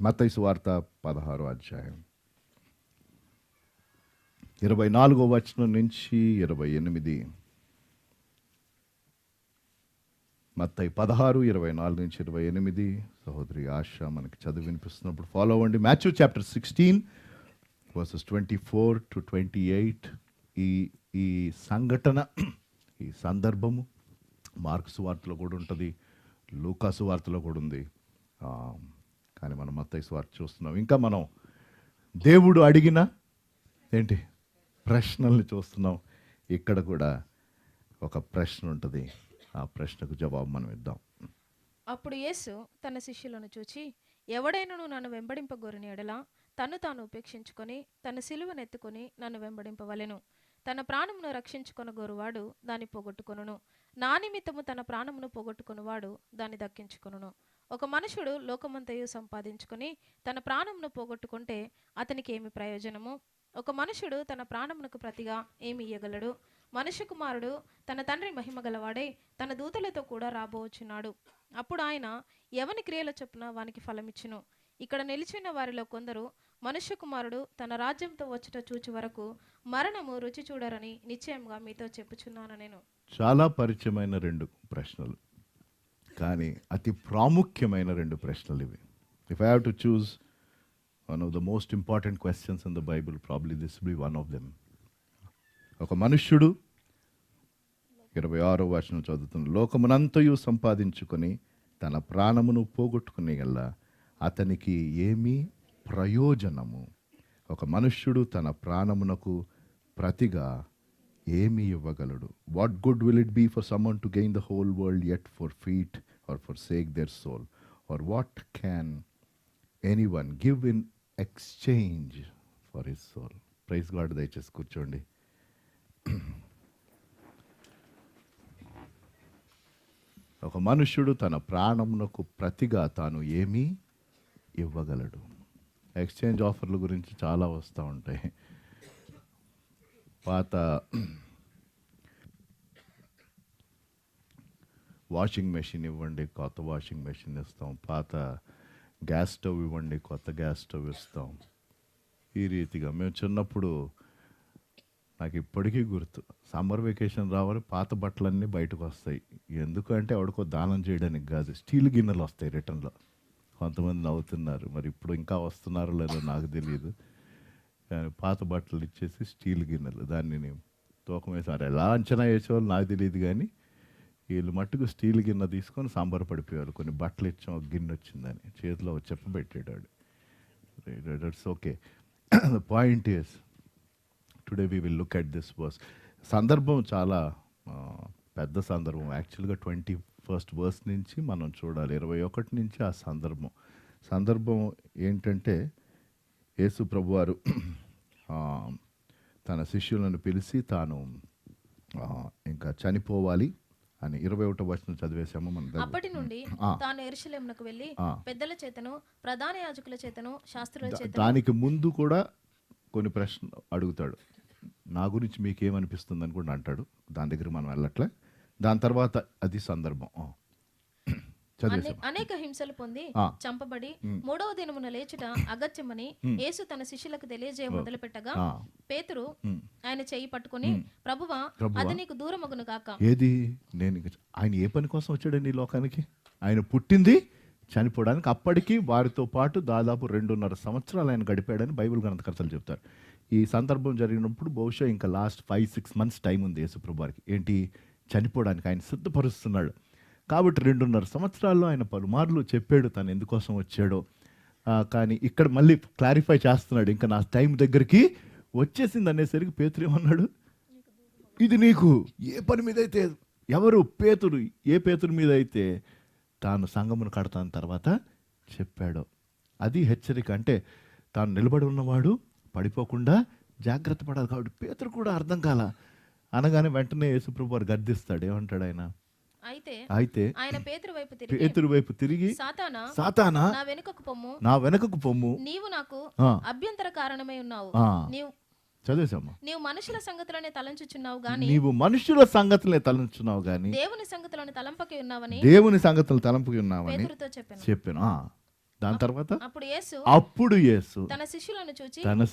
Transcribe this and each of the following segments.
మత్తయి సువార్త 16వ అధ్యాయం 24వ వచనం నుంచి 28. మత్తయి 16, 24 నుంచి 28. సహోదరి ఆశ మనకి చదివి వినిపిస్తున్నప్పుడు ఫాలో అవ్వండి. Matthew chapter 16 versus 24 to 28. ఈ సంఘటన, ఈ సందర్భము మార్కు సువార్తలో కూడా ఉంటుంది, లూకా సువార్తలో కూడా ఉంది. కానీ మనం మత్తయి సువార్త చూస్తున్నాం. ఇంకా మనం దేవుడు అడిగిన ప్రశ్నల్ని చూస్తున్నాం. ఇక్కడ కూడా ఒక ప్రశ్న ఉంటుంది, ఆ ప్రశ్నకు జవాబు మనం ఇద్దాం. అప్పుడు యేసు తన శిష్యులను చూచి, ఎవడైనను నన్ను వెంబడింపగోరిన ఎడల తన్ను తాను ఉపేక్షించుకొని తన సిలువనెత్తుకొని నన్ను వెంబడింపవలెను. తన ప్రాణమును రక్షించుకొనగోరువాడు దాన్ని పోగొట్టుకొనును. నా నిమిత్తము తన ప్రాణమును పోగొట్టుకొనువాడు దాన్ని దక్కించుకొనును. ఒక మనుషుడు లోకమంతయు సంపాదించుకొని తన ప్రాణమును పోగొట్టుకుంటే అతనికి ఏమి ప్రయోజనము? ఒక మనుషుడు తన ప్రాణమునకు ప్రతిగా ఏమి ఇయ్యగలడు? మనుష్య కుమారుడు తన తండ్రి మహిమ గలవాడై తన దూతలతో కూడా రాబోచున్నాడు. అప్పుడు ఆయన ఎవని క్రియల చొప్పున వానికి ఫలమిచ్చును. ఇక్కడ నిలిచిన వారిలో కొందరు మనుష్య కుమారుడు తన రాజ్యంతో వచ్చుట చూచి వరకు మరణము రుచి చూడరని నిశ్చయంగా మీతో చెప్పుచున్నాను నేను. చాలా పరిచయమైన రెండు ప్రశ్నలు, కానీ అతి ప్రాముఖ్యమైన రెండు ప్రశ్నలు ఇవి. If I have to choose one of the most important questions in the Bible, probably this will be one of them. ఒక మనుష్యుడు 26వ వచనం చదువుతున్న, లోకమునంతయు సంపాదించుకొని తన ప్రాణమును పోగొట్టుకునే గల్లా అతనికి ఏమీ ప్రయోజనము? ఒక మనుష్యుడు తన ప్రాణమునకు ప్రతిగా ఏమి ఇవ్వగలడు? What good will it be for someone to gain the whole world yet forfeit or forsake their soul? Or what can anyone give in exchange for his soul? Praise God. దయచేసి కూర్చోండి. ఒక మనుష్యుడు తన ప్రాణమునకు ప్రతిగా తాను ఏమీ ఇవ్వగలడు? ఎక్స్చేంజ్ ఆఫర్ల గురించి చాలా వస్తూ ఉంటాయి. పాత వాషింగ్ మెషిన్ ఇవ్వండి, కొత్త వాషింగ్ మెషిన్ ఇస్తాం. పాత గ్యాస్ స్టవ్ ఇవ్వండి, కొత్త గ్యాస్ స్టవ్ ఇస్తాం. ఈ రీతిగా మేము చిన్నప్పుడు, నాకు ఇప్పటికీ గుర్తు, సమ్మర్ వెకేషన్ రావాలి, పాత బట్టలన్నీ బయటకు వస్తాయి. ఎందుకంటే ఎవడికో దానం చేయడానికి కాదు, స్టీల్ గిన్నెలు వస్తాయి రిటర్న్లో. కొంతమంది నవ్వుతున్నారు, మరి ఇప్పుడు ఇంకా వస్తున్నారో లేదో నాకు తెలియదు. కానీ పాత బట్టలు ఇచ్చేసి స్టీల్ గిన్నెలు, దాన్ని తూకం వేసారు. ఎలా అంచనా వేసేవాళ్ళు నాకు తెలియదు, కానీ వీళ్ళు మట్టుకు స్టీల్ గిన్నె తీసుకొని సాంబార్ పడిపోయారు. కొన్ని బట్టలు ఇచ్చాం, ఒక గిన్నె వచ్చిందని చేతిలో చెప్పబెట్టాడు. That's okay. The point is today we will look at this verse. సందర్భం చాలా పెద్ద సందర్భం. యాక్చువల్గా 21st verse నుంచి మనం చూడాలి, 21 నుంచి ఆ సందర్భం ఏంటంటే, యేసు ప్రభువారు తన శిష్యులను పిలిచి తాను ఇంకా చనిపోవాలి అని 21వ వచనం చదివేశాము మనం. అప్పటి నుండి తాను యెరూషలేమునకు వెళ్ళి పెద్దల చేతను ప్రధాన యాజకుల చేతను శాస్త్రుల చేతను. దానికి ముందు కూడా కొన్ని ప్రశ్నలు అడుగుతాడు. నా గురించి మీకేమనిపిస్తుంది అని కూడా అంటాడు. దాని దగ్గర మనం వెళ్ళట్లే. దాని తర్వాత అది సందర్భం. అనేక హింసలు పొంది చంపబడి 3వ దినమున లేచుట అగత్యమని యేసు తన శిష్యులకు తెలియజేయ మొదలుపెట్టగా పేతురు ఆయన చెయ్యి పట్టుకొని, ప్రభువా, అది నీకు దూరమగును గాక. ఏది? ఆయన ఏ పని కోసం వచ్చాడండి ఈ లోకానికి? ఆయన పుట్టింది చనిపోవడానికి. అప్పటికి వారితో పాటు దాదాపు 2.5 సంవత్సరాలు ఆయన గడిపాడని బైబిల్ గ్రంథకర్తలు చెప్తారు. ఈ సందర్భం జరిగినప్పుడు బహుశా ఇంకా లాస్ట్ 5-6 months టైం ఉంది యేసుప్రభు వారికి. ఏంటి? చనిపోవడానికి ఆయన సిద్ధపరుస్తున్నాడు. కాబట్టి 2.5 సంవత్సరాల్లో ఆయన పలుమార్లు చెప్పాడు తను ఎందుకోసం వచ్చాడో. కానీ ఇక్కడ మళ్ళీ క్లారిఫై చేస్తున్నాడు, ఇంకా నా టైం దగ్గరికి వచ్చేసింది అనేసరికి పేతురు ఏమన్నాడు? ఇది నీకు ఏ పని మీద అయితే, ఎవరు? పేతురు. ఏ పేతురు మీద అయితే తాను సంఘమును కడతాను తర్వాత చెప్పాడో అది హెచ్చరిక. అంటే తాను నిలబడి ఉన్నవాడు పడిపోకుండా జాగ్రత్త పడాలి. కాబట్టి పేతురు కూడా అర్థం కాల. అనగానే వెంటనే యేసుప్రభు వారు గద్దిస్తాడు. ఏమంటాడు ఆయన? అయితే ఆయన పేతురు వైపు తిరిగి, సాతానా, నా వెనుకకు పొమ్ము, నీవు నాకు అభ్యంతర కారణమై ఉన్నావు. చదివేశాము. నీవు మనుషుల సంగతులనే తలంచుచున్నావు గాని, దేవుని సంగతులను తలంపకి ఉన్నావని పేతురుతో చెప్పాను. దాని తర్వాత అప్పుడు యేసు తన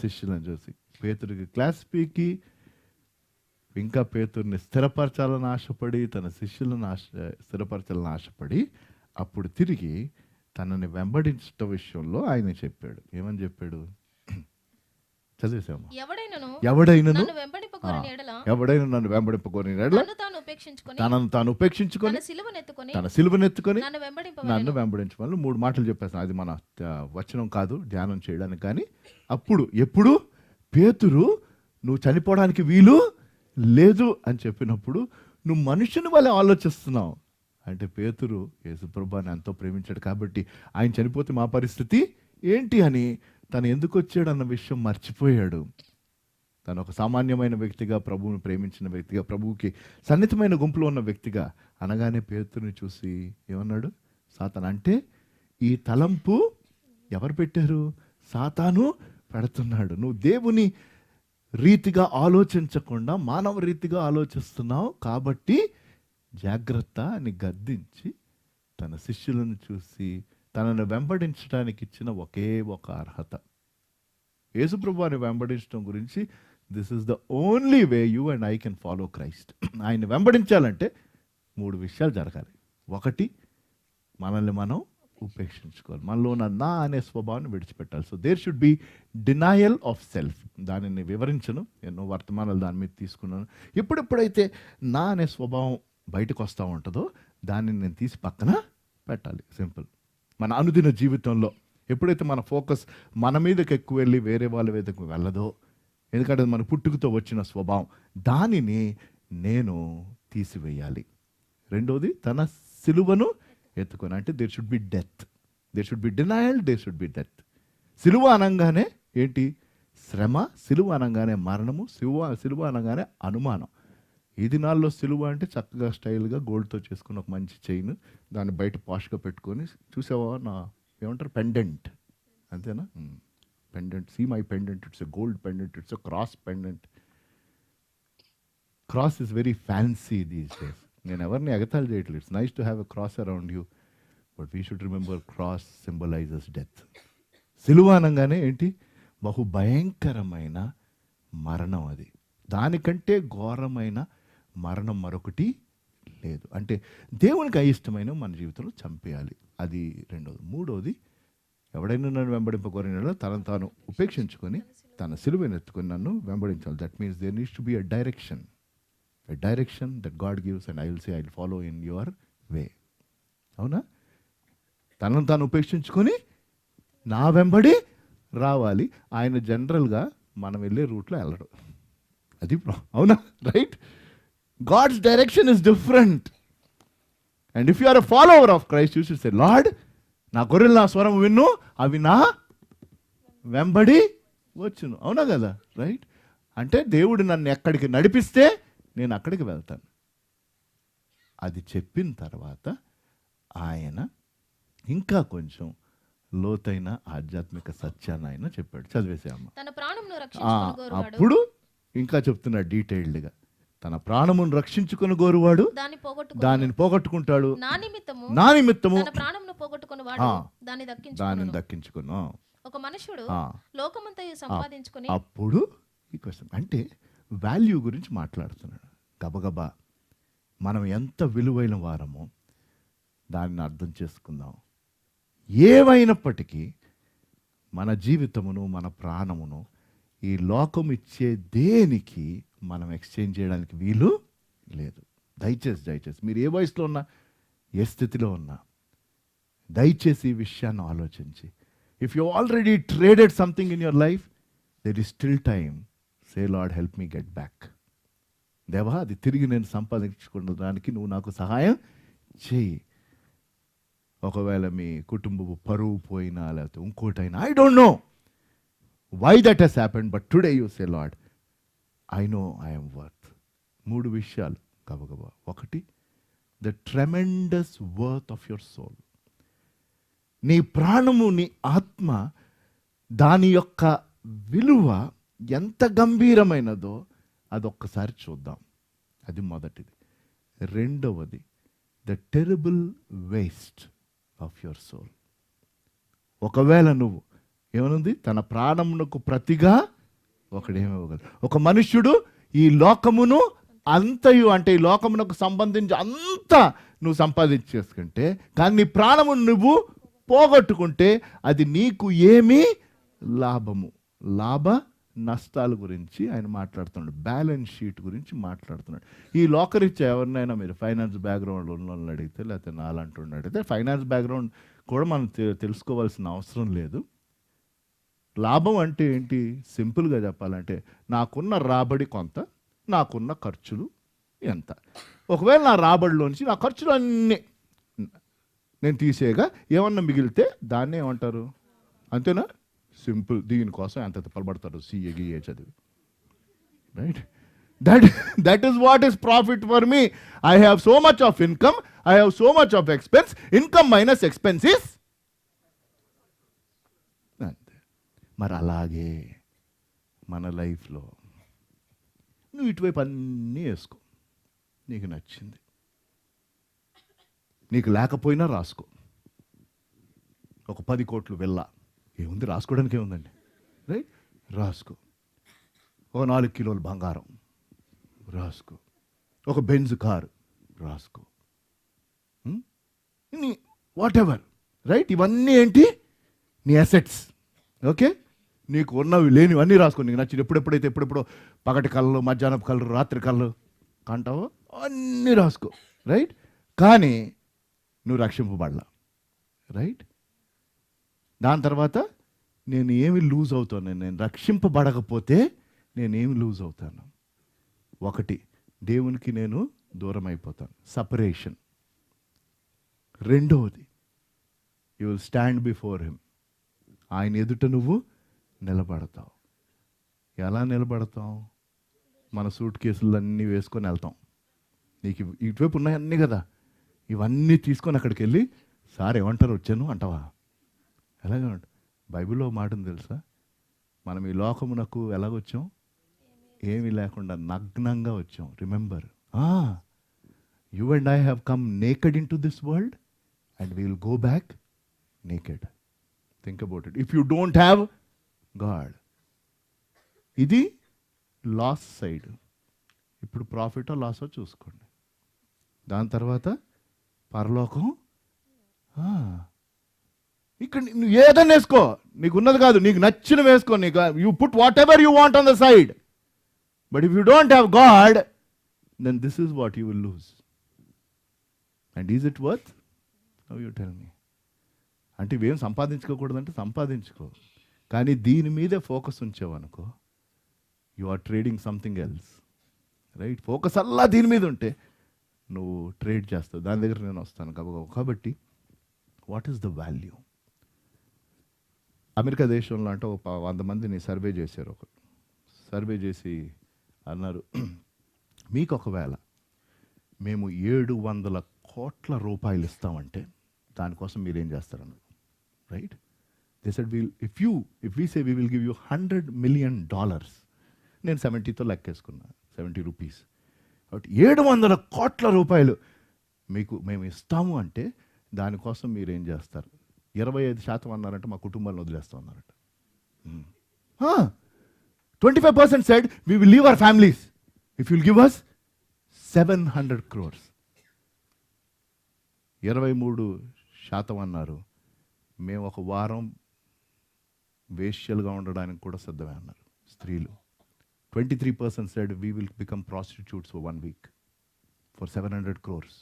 శిష్యులను చూసి పేతురికి క్లాస్ పీకి ఇంకా పేతుర్ని స్థిరపరచాలని ఆశపడి తన శిష్యులను స్థిరపరచాలని ఆశపడి అప్పుడు తిరిగి తనని వెంబడించట విషయంలో ఆయన చెప్పాడు. ఏమని చెప్పాడు చదివేసాము. ఎవడైనను నన్ను వెంబడింపగోరిన ఎడల తనను తాను ఉపేక్షించుకొని తన సిలువనెత్తుకొని నన్ను వెంబడించమని 3 మాటలు చెప్పేస్తాను. అది మన వచనం కాదు ధ్యానం చేయడానికి. కానీ ఎప్పుడు పేతురు నువ్వు చనిపోవడానికి వీలు లేదు అని చెప్పినప్పుడు నువ్వు మనుషుని వల్ల ఆలోచిస్తున్నావు అంటే పేతురు యేసుప్రభుని ఎంతో ప్రేమించాడు కాబట్టి ఆయన చనిపోతే మా పరిస్థితి ఏంటి అని తను ఎందుకు వచ్చాడు అన్న విషయం మర్చిపోయాడు. తను ఒక సామాన్యమైన వ్యక్తిగా ప్రభువుని ప్రేమించిన వ్యక్తిగా ప్రభువుకి సన్నిహితమైన గుంపులో ఉన్న వ్యక్తిగా అనగానే పేతురుని చూసి ఏమన్నాడు? సాతాను అంటే ఈ తలంపు ఎవరు పెట్టారు? సాతాను పెడుతున్నాడు. నువ్వు దేవుని రీతిగా ఆలోచించకుండా మానవ రీతిగా ఆలోచిస్తున్నావు కాబట్టి జాగ్రత్త అని గద్దించి తన శిష్యులను చూసి తనను వెంబడించడానికి ఇచ్చిన ఒకే ఒక అర్హత. యేసుప్రభువుని వెంబడించడం గురించి this is the only way you and I can follow Christ. ఆయన వెంబడించాలంటే 3 విషయాలు జరగాలి. 1 మనల్ని మనం ఉపేక్షించుకోవాలి. మనలో ఉన్న నా అనే స్వభావాన్ని విడిచిపెట్టాలి. So there should be denial of self. దానిని వివరించను, ఎన్నో వర్తమానాలు దాని మీద తీసుకున్నాను. ఎప్పుడెప్పుడైతే నా అనే స్వభావం బయటకు వస్తూ ఉంటుందో దానిని నేను తీసి పక్కన పెట్టాలి. సింపుల్. మన అనుదిన జీవితంలో ఎప్పుడైతే మన ఫోకస్ మన మీదకి ఎక్కువ వెళ్ళి వేరే వాళ్ళ మీదకు వెళ్ళదో, ఎందుకంటే మన పుట్టుకతో వచ్చిన స్వభావం, దానిని నేను తీసివేయాలి. 2వది తన సిలువను ఎత్తుకొని, అంటే there should be death, there should be denial, there should be death. సిలువ అనగానే ఏంటి? శ్రమ. సిలువ అనగానే మరణము. సిలువ అనగానే అనుమానం. ఈ దినాల్లో సిలువ అంటే చక్కగా స్టైల్గా గోల్డ్తో చేసుకుని ఒక మంచి చైన్, దాన్ని బయట పాష్గా పెట్టుకొని, చూసావా నా ఏమంటారు పెండెంట్, అంతేనా? Pendant, see my pendant, it's a gold pendant, it's a cross pendant. Cross is very fancy these days. నేను ఎవరిని ఎగతాళి చేయట్లేదు. It's nice to have a cross around you, but we should remember cross symbolises death. సిలువ అనగానే ఏంటి? బహు భయంకరమైన మరణం. అది దానికంటే ఘోరమైన మరణం మరొకటి లేదు. అంటే దేవునికి అయిష్టమైన మన జీవితంలో చంపేయాలి. అది 2వది. 3వది ఎవడైనా నన్ను వెంబడింపకోరిన తనను తాను ఉపేక్షించుకొని తన సిలువను ఎత్తుకొని నన్ను వెంబడించాలి. That means there needs to be a direction that God gives and I will say I will follow in your way. అవునా? తనను తాను ఉపేక్షించుకొని నా వెంబడి రావాలి. ఆయన జనరల్గా మనం వెళ్ళే రూట్లో వెళ్ళడు. అది అవునా? Right? God's direction is different. And if you are a follower of Christ, you should say, Lord, నా గొర్రెలు నా స్వరం విన్ను, అవి నా వెంబడి వచ్చును. అవునా కదా? రైట్? అంటే దేవుడు నన్ను ఎక్కడికి నడిపిస్తే నేను అక్కడికి వెళ్తాను. అది చెప్పిన తర్వాత ఆయన ఇంకా కొంచెం లోతైన ఆధ్యాత్మిక సత్యాన్ని ఆయన చెప్పాడు. చదివేసాము. అప్పుడు ఇంకా చెప్తున్నాడు డీటెయిల్డ్గా. తన ప్రాణమును రక్షించుకుని గోరువాడు దానిని పోగొట్టుకుంటాడు, నా నిమిత్తము దానిని దక్కించుకును. ఒక మనుషుడు లోకమంతయు సంపాదించుకుని, అప్పుడు ఈ క్వశ్చన్ అంటే వాల్యూ గురించి మాట్లాడుతున్నాడు. గబగబా మనం ఎంత విలువైన వారమో దాన్ని అర్థం చేసుకుందాం. ఏమైనప్పటికీ మన జీవితమును మన ప్రాణమును ఈ లోకం ఇచ్చే దేనికి మనం ఎక్స్చేంజ్ చేయడానికి వీలు లేదు. దయచేసి మీరు ఏ వయసులో ఉన్నా, ఏ స్థితిలో ఉన్నా, దయచేసి ఈ విషయాన్ని ఆలోచించి, if you already traded something in your life, there is still time. Say lord help me get back. దేవా, అది తిరిగి నేను సంపాదించుకోవడానికి నువ్వు నాకు సహాయం చేయి. ఒకవేళ మీ కుటుంబపు పరువు పోయినా లేకపోతే ఇంకోటైనా, I don't know why that has happened, but today you say, Lord, I know I am worth. 3 విషయాలు గబగబా. 1, the tremendous worth of your soul. నీ ప్రాణము, నీ ఆత్మ, దాని యొక్క విలువ ఎంత గంభీరమైనదో అదొక్కసారి చూద్దాం. అది మొదటిది. 2వది, the terrible waste of your soul. ఒకవేళ నువ్వు ఏమనుంది, తన ప్రాణమునకు ప్రతిగా ఒకడేమివ్వగలడు. ఒక మనుష్యుడు ఈ లోకమును అంతయు, అంటే ఈ లోకమునకు సంబంధించి అంతా నువ్వు సంపాదించేసుకుంటే, కానీ నీ ప్రాణమును నువ్వు పోగొట్టుకుంటే అది నీకు ఏమీ లాభము. లాభ నష్టాల గురించి ఆయన మాట్లాడుతున్నాడు, బ్యాలెన్స్ షీట్ గురించి మాట్లాడుతున్నాడు. ఈ లోకరీత్యా ఎవరినైనా మీరు ఫైనాన్స్ బ్యాక్గ్రౌండ్ ఉన్న వాళ్ళని అడిగితే, లేకపోతే నాలంటూ అడిగితే, ఫైనాన్స్ బ్యాక్గ్రౌండ్ కూడా మనం తెలుసుకోవాల్సిన అవసరం లేదు. లాభం అంటే ఏంటి? సింపుల్గా చెప్పాలంటే నాకున్న రాబడి కొంత, నాకున్న ఖర్చులు ఎంత. ఒకవేళ నా రాబడిలోంచి నా ఖర్చులు అన్నీ నేను తీసేయగా ఏమన్నా మిగిలితే దాన్ని ఏమంటారు? అంతేనా? సింపుల్. దీనికోసం ఎంత తిప్పలబడతారు సిఏ గిఏ చదివి, right? That is what is profit for me. I have so much of income, I have so much of expense. Income minus expenses అంతే. మరి అలాగే మన లైఫ్లో నువ్వు ఇటువైపు అన్నీ వేసుకో, నీకు నచ్చింది. నీకు లేకపోయినా రాసుకో. ఒక 10 కోట్లు వెళ్ళా, ఏముంది రాసుకోవడానికి, ఏముందండి, రైట్? రాసుకో. ఒక 4 కిలోలు బంగారం రాసుకో. ఒక బెంజ్ కారు రాసుకో. What ever, right? ఇవన్నీ ఏంటి? నీ అసెట్స్. ఓకే, నీకు ఉన్నవి లేనివన్నీ రాసుకో. నీకు నచ్చింది ఎప్పుడెప్పుడో పగటి కళ్ళు, మధ్యాహ్నపు కళ్ళు, రాత్రి కళ్ళు కంటావో అన్నీ రాసుకో, రైట్? కానీ నువ్వు రక్షింపబడలా, రైట్? దాని తర్వాత నేను ఏమి లూజ్ అవుతాను? నేను రక్షింపబడకపోతే నేనేమి లూజ్ అవుతాను? ఒకటి, దేవునికి నేను దూరం అయిపోతాను, సపరేషన్. రెండవది, you will stand before him. ఆయన ఎదుట నువ్వు నిలబడతావు. ఎలా నిలబడతావు? మన సూట్ కేసులు అన్నీ వేసుకొని వెళ్తాం. నీకు ఇటువైపు ఉన్నాయి అన్నీ కదా, ఇవన్నీ తీసుకొని అక్కడికి వెళ్ళి, సార్ ఏమంటారు వచ్చాను అంటావా? ఎలాగే బైబిల్లో మాట ఉంది తెలుసా? మనం ఈ లోకమునకు ఎలాగొచ్చాం? ఏమీ లేకుండా నగ్నంగా వచ్చాం. Remember, you and I have come naked in to this world and we will go back naked. Think about it. If you don't have God, ఇది లాస్ సైడ్. ఇప్పుడు ప్రాఫిటో లాసో చూసుకోండి. దాని తర్వాత పరలోకం. ఇక్కడ నువ్వు ఏదైనా వేసుకో, నీకు ఉన్నది కాదు, నీకు నచ్చిన వేసుకో. నీకు you put whatever you want on the side. But if you don't have God, then this is what you will lose. And is it worth? Now you tell me. అంటే ఇవేం సంపాదించుకోకూడదంటే సంపాదించుకో, కానీ దీని మీదే ఫోకస్ ఉంచావనుకో, you are trading something else, right? Focus అల్లా దీని మీద ఉంటే నువ్వు ట్రేడ్ చేస్తావు. దాని దగ్గర నేను వస్తాను కాబట్టి what is the value? America దేశంలో అంటే ఒక 100 మందిని సర్వే చేశారు. ఒక సర్వే చేసి అన్నారు, మీకు ఒకవేళ మేము 700 కోట్ల రూపాయలు ఇస్తామంటే దానికోసం మీరేం చేస్తారన్నారు, right? They said if we say we will give you $100 million, నేను 70తో లెక్కేసుకున్నా, 70 రూపీస్. కాబట్టి 700 కోట్ల రూపాయలు మీకు మేము ఇస్తాము అంటే దానికోసం మీరు ఏం చేస్తారు? 25% అన్నారంటే మా కుటుంబాలను వదిలేస్తాం అన్నారట. 25% said we will leave our families if you'll give us 700 crores. 23% అన్నారు మేము ఒక వారం వేశ్యలుగా ఉండడానికి కూడా సిద్ధమే అన్నారు స్త్రీలు. 23% said we will become prostitutes for 1 week for 700 crores.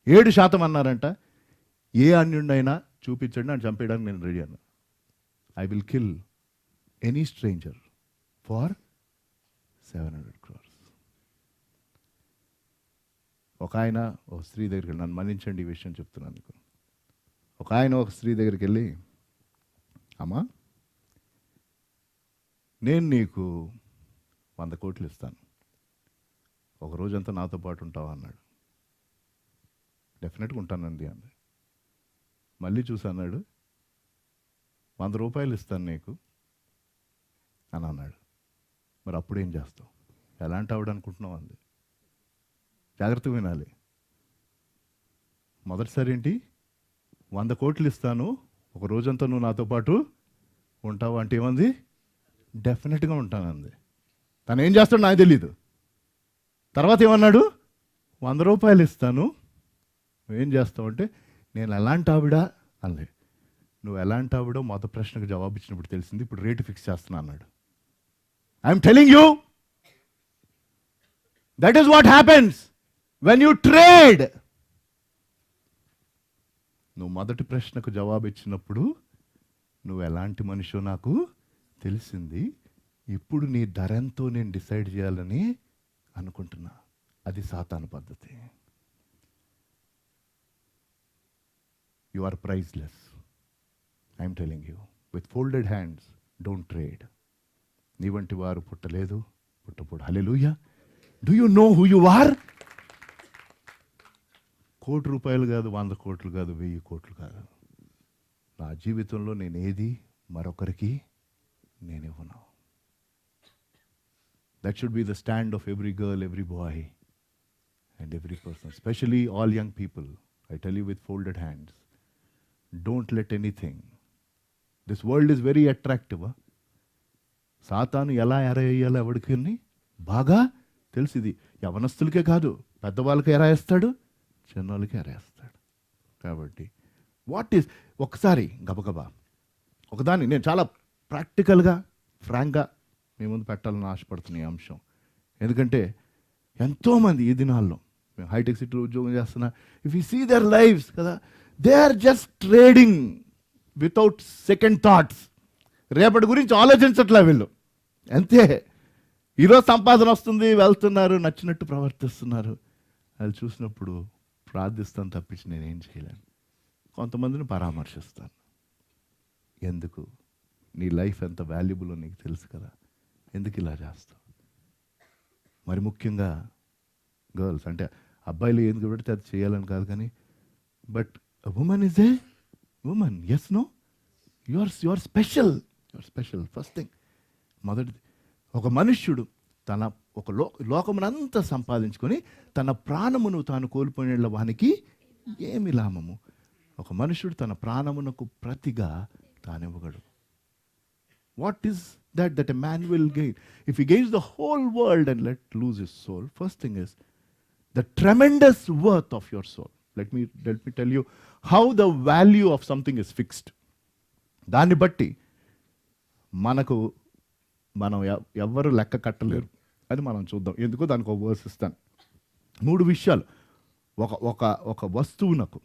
7% అన్నారంట ఏ అన్యుడినైనా చూపించండి అని చంపేయడానికి నేను రెడీ అన్నా. I will kill any stranger for 700 crores. ఒక ఆయన ఒక స్త్రీ దగ్గరికి వెళ్ళి, నన్ను మన్నించండి ఈ విషయం చెప్తున్నందుకు. ఒక ఆయన ఒక స్త్రీ దగ్గరికి వెళ్ళి, అమ్మా నేను నీకు 100 కోట్లు ఇస్తాను, ఒక రోజంతా నాతో పాటు ఉంటావా అన్నాడు. డెఫినెట్గా ఉంటానండి అంది. మళ్ళీ చూసి అన్నాడు 100 రూపాయలు ఇస్తాను నీకు అని అన్నాడు. మరి అప్పుడేం చేస్తావు? ఎలాంటి ఆవిడ అనుకుంటున్నావు అంది. జాగ్రత్తగా వినాలి. మొదటిసారి ఏంటి 100 కోట్లు ఇస్తాను, ఒక రోజంతా నువ్వు నాతో పాటు ఉంటావు అంటే ఏమంది? డెఫినెట్గా ఉంటానంది. తను ఏం చేస్తాడు నాకు తెలీదు. తర్వాత ఏమన్నాడు? 100 రూపాయలు ఇస్తాను, నువ్వేం చేస్తావు అంటే, నేను ఎలాంటి ఆవిడ అంది. నువ్వు ఎలాంటి ఆవిడో మొదటి ప్రశ్నకు జవాబు ఇచ్చినప్పుడు తెలిసింది, ఇప్పుడు రేటు ఫిక్స్ చేస్తున్నా అన్నాడు. I'm telling you, that is what happens when you trade. నువ్వు మొదటి ప్రశ్నకు జవాబు ఇచ్చినప్పుడు నువ్వు ఎలాంటి మనిషో నాకు తెలిసింది. ఇప్పుడు నీ ధర ఎంతో నేను డిసైడ్ చేయాలని అనుకుంటున్నా. అది సాతాను పద్ధతి. You are priceless. I'm telling you, with folded hands don't trade. నీ వంటి వారు పుట్టలేదు, పుట్టపోడు. Hallelujah. Do you know who you are? 1 కోటి రూపాయలు కాదు, 100 కోట్లు కాదు, 1000 కోట్లు కాదు. నా జీవితంలో నేను ఏది మరొకరికి నేను ఇవ్వను. That should be the stand of every girl, every bye and every person, especially all young people. I tell you with folded hands, don't let anything. This world is very attractive. సాతాను ఎలా ఎరేయాలో ఎవరికి బాగా తెలిసింది. యవనస్తులకే కాదు, పెద్దవాళ్ళకి ఎరేస్తాడు, చిన్నోళ్ళకి ఎరేస్తాడు. కాబట్టి what is, ఒకసారి గబగబా ఒకదాన్ని నేను చాలా ప్రాక్టికల్గా, ఫ్రాంక్గా మీ ముందు పెట్టాలని ఆశపడుతున్న ఈ అంశం. ఎందుకంటే ఎంతోమంది ఈ దినాల్లో, మేము హైటెక్ సిటీలో ఉద్యోగం చేస్తున్నా, if you see their lives కదా, they are just trading without second thoughts. రేపటి గురించి ఆలోచించట్లే వీళ్ళు, అంతే. ఈరోజు సంపాదన వస్తుంది, వెళ్తున్నారు, నచ్చినట్టు ప్రవర్తిస్తున్నారు. అది చూసినప్పుడు ప్రార్థిస్తాను తప్పించి నేనేం చేయలేను. కొంతమందిని పరామర్శిస్తాను. ఎందుకు? నీ లైఫ్ ఎంత వాల్యుబుల్ నీకు తెలుసు కదా, ఎందుకు ఇలా చేస్తావు? మరి ముఖ్యంగా గర్ల్స్, అంటే అబ్బాయిలు ఏం పెడితే అది చేయాలని కాదు, కానీ but women is a women. Yes, no, you are special. First thing, మొదటిది, ఒక మనుష్యుడు తన ఒక లోకమునంతా సంపాదించుకొని తన ప్రాణమును తాను కోల్పోయిన వానికి ఏమి లాభము? ఒక మనుషుడు తన ప్రాణమునకు ప్రతిగా తానివ్వగడు. What is that a man will gain? If he gains the whole world and lose his soul, first thing is the tremendous worth of your soul. Let me tell you how the value of something is fixed. దాన్ని బట్టి మనం ఎవ్వరు లెక్క కట్టలేరు అని మనం చూద్దాం. ఎందుకో దానికి ఒక వర్స్ ఇస్తాను. 3 విషయాలు. ఒక వస్తువునకు,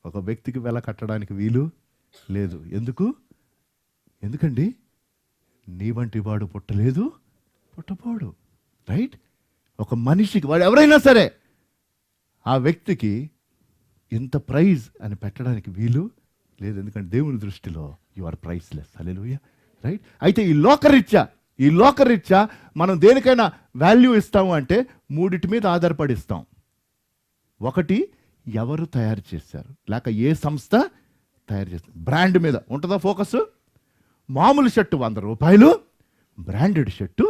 ఒక వ్యక్తికి వెల కట్టడానికి వీలు లేదు. ఎందుకండి? నీ వంటి వాడు పుట్టలేదు, పుట్టపోడు. రైట్? ఒక మనిషికి, వాడు ఎవరైనా సరే, ఆ వ్యక్తికి ఇంత ప్రైజ్ అని పెట్టడానికి వీలు లేదు. ఎందుకంటే దేవుని దృష్టిలో you are priceless. Hallelujah. Right? అయితే ఈ లోకరీత్యా మనం దేనికైనా వాల్యూ ఇస్తాము అంటే 3 మీద ఆధారపడిస్తాం. ఒకటి, ఎవరు తయారు చేశారు, లేక ఏ సంస్థ తయారు చేస్తారు. బ్రాండ్ మీద ఉంటుందా ఫోకస్? మామూలు షర్టు 100 రూపాయలు, బ్రాండెడ్ షర్టు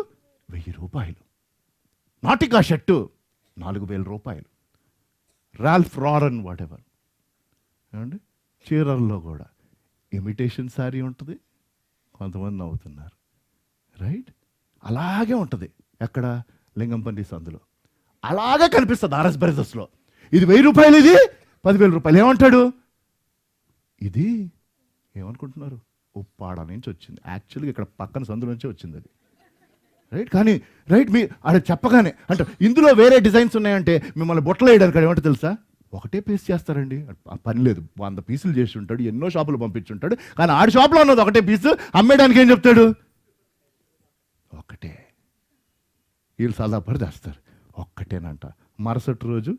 1000 రూపాయలు, నాటికా షర్టు 4000 రూపాయలు, రాల్ఫ్ లారెన్ వాటెవర్. ఏమండి? చీరల్లో కూడా ఇమిటేషన్ శారీ ఉంటుంది, కొంతమంది నవ్వుతున్నారు. రైట్? అలాగే ఉంటుంది. ఎక్కడ? లింగంపల్లి సందులో అలాగే కనిపిస్తుంది. ఆర్ఎస్ బ్రదర్స్లో ఇది 1000 రూపాయలు, ఇది 10,000 రూపాయలు. ఏమంటాడు? ఇది ఏమనుకుంటున్నారు? ఉప్పాడ నుంచి వచ్చింది. యాక్చువల్గా ఇక్కడ పక్కన సందులో నుంచే వచ్చింది అది. రైట్? కానీ మీ అది చెప్పగానే అంటే ఇందులో వేరే డిజైన్స్ ఉన్నాయంటే మిమ్మల్ని బొట్టలు వేయడానికి ఏమంటే తెలుసా? ఒకటే పీస్ చేస్తారండి. ఆ పని లేదు, 100 పీసులు చేసి ఉంటాడు, ఎన్నో షాపులు పంపించుంటాడు. కానీ ఆడి షాప్లో ఉన్నది ఒకటే పీసు, అమ్మేయడానికి ఏం చెప్తాడు? ఒక్కటే. వీళ్ళు సదాపడి తెస్తారు, ఒక్కటేనంట. మరుసటి రోజు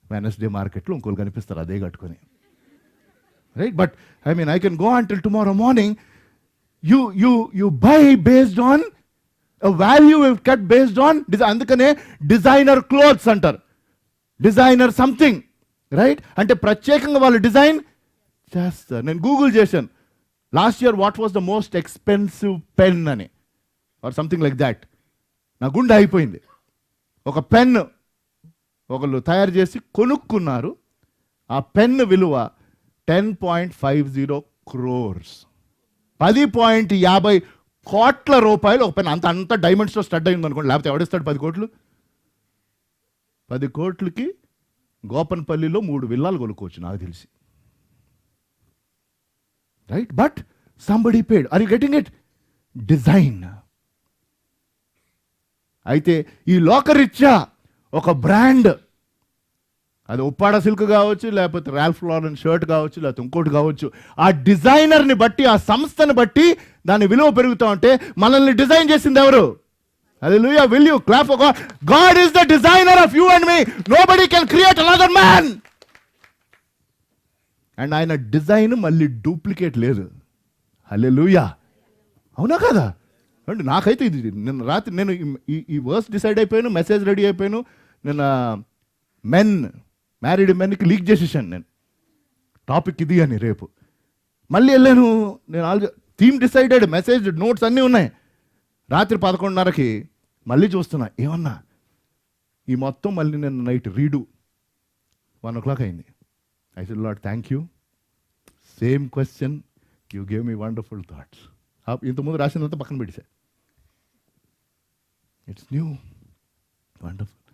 వెనస్డే మార్కెట్లో ఇంకోళ్ళు కనిపిస్తారు అదే కట్టుకొని. Right? But I can go until tomorrow morning. You buy based on a value you've cut based on అందుకనే డిజైనర్ క్లోత్స్ అంటారు, డిజైనర్ సంథింగ్. రైట్? అంటే ప్రత్యేకంగా వాళ్ళు డిజైన్ చేస్తారు. నేను గూగుల్ చేశాను last year what was the most expensive pen అని, or something like that. నా గుండె అయిపోయింది. ఒక పెన్ ఒకళ్ళు తయారు చేసి కొనుక్కున్నారు. ఆ పెన్ విలువ 10.50 crores. 10.50 కోట్ల రూపాయలు ఒక పెన్. అంత డైమండ్స్తో స్టడ్ అయింది అనుకోండి, లేకపోతే ఎవడిస్తాడు 10 కోట్లు? 10 కోట్లకి గోపన్పల్లిలో 3 విల్లాలు కొనుక్కోవచ్చు నాకు తెలిసి. Right? But somebody paid. Are you getting it? Design. అయితే ఈ లోకరీత్యా ఒక బ్రాండ్, అది ఉప్పాడ సిల్క్ కావచ్చు, లేకపోతే రాల్ఫ్ లారెన్ షర్ట్ కావచ్చు, లేకపోతే ఇంకోటి కావచ్చు, ఆ డిజైనర్ని బట్టి, ఆ సంస్థని బట్టి దాని విలువ పెరుగుతూ ఉంటే మనల్ని డిజైన్ చేసింది ఎవరు? హల్లెలూయా. Will you clap for God? God is the designer of you and me. Nobody can create another man. And ఆయన డిజైన్ మళ్ళీ డూప్లికేట్ లేదు. హల్లెలూయా. అవునా కదా? అంటే నాకైతే ఇది నిన్న రాత్రి నేను ఈ వర్స్ డిసైడ్ అయిపోయాను, మెసేజ్ రెడీ అయిపోయాను. నిన్న మ్యారీడ్ మెన్కి లీక్ చేసేసాను నేను, టాపిక్ ఇది అని. రేపు మళ్ళీ వెళ్ళాను, నేను already theme decided, message notes అన్నీ ఉన్నాయి. రాత్రి 11:30కి మళ్ళీ చూస్తున్నా, ఏమన్నా ఈ మొత్తం మళ్ళీ నేను నైట్ రీడు 1 o'clock అయింది. I said Lord thank you, same question, you gave me wonderful thoughts. ఇంతకుముందు రాసినంత పక్కన పెట్టేశా. It's new, wonderful.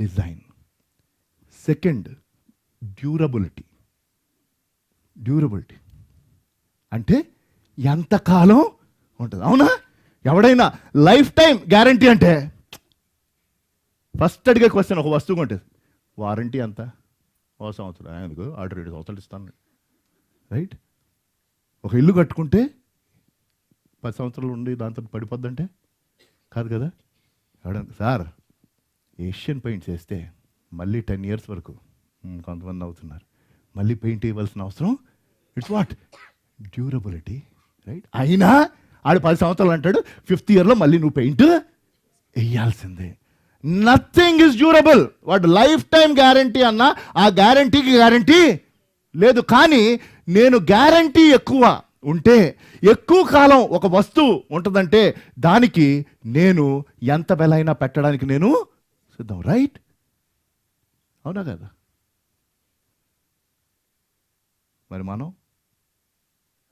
Design. Second, durability. అంటే ఎంతకాలం ఉంటుంది. అవునా? ఎవడైనా లైఫ్ టైం గ్యారంటీ అంటే ఫస్ట్ అడిగే క్వశ్చన్ ఒక వస్తువు ఉంటుంది, వారంటీ ఎంత? 1 సంవత్సరం. ఎందుకు? ఆర్డర్ 7 సంవత్సరాలు ఇస్తాను. రైట్? ఒక ఇల్లు కట్టుకుంటే 10 సంవత్సరాలు ఉండి దాంతో పడిపోద్దంటే కాదు కదా. ఎవడన్నా సార్ ఏషియన్ పెయింట్స్ వేస్తే మళ్ళీ 10 years వరకు కొంతమంది అవుతున్నారు, మళ్ళీ పెయింట్ ఇవ్వాల్సిన అవసరం. It's what? డ్యూరబిలిటీ. రైట్? అయినా ఆడు 10 సంవత్సరాలు అంటాడు, 5th yearలో మళ్ళీ నువ్వు పెయింట్ వేయాల్సిందే. Nothing is durable. వాడు లైఫ్ టైం గ్యారంటీ అన్నా ఆ గ్యారంటీకి గ్యారంటీ లేదు. కానీ నేను గ్యారంటీ ఎక్కువ ఉంటే, ఎక్కువ కాలం ఒక వస్తువు ఉంటుందంటే దానికి నేను ఎంత వెలైనా పెట్టడానికి నేను సిద్ధం. రైట్? అవునా కదా? మరి మనం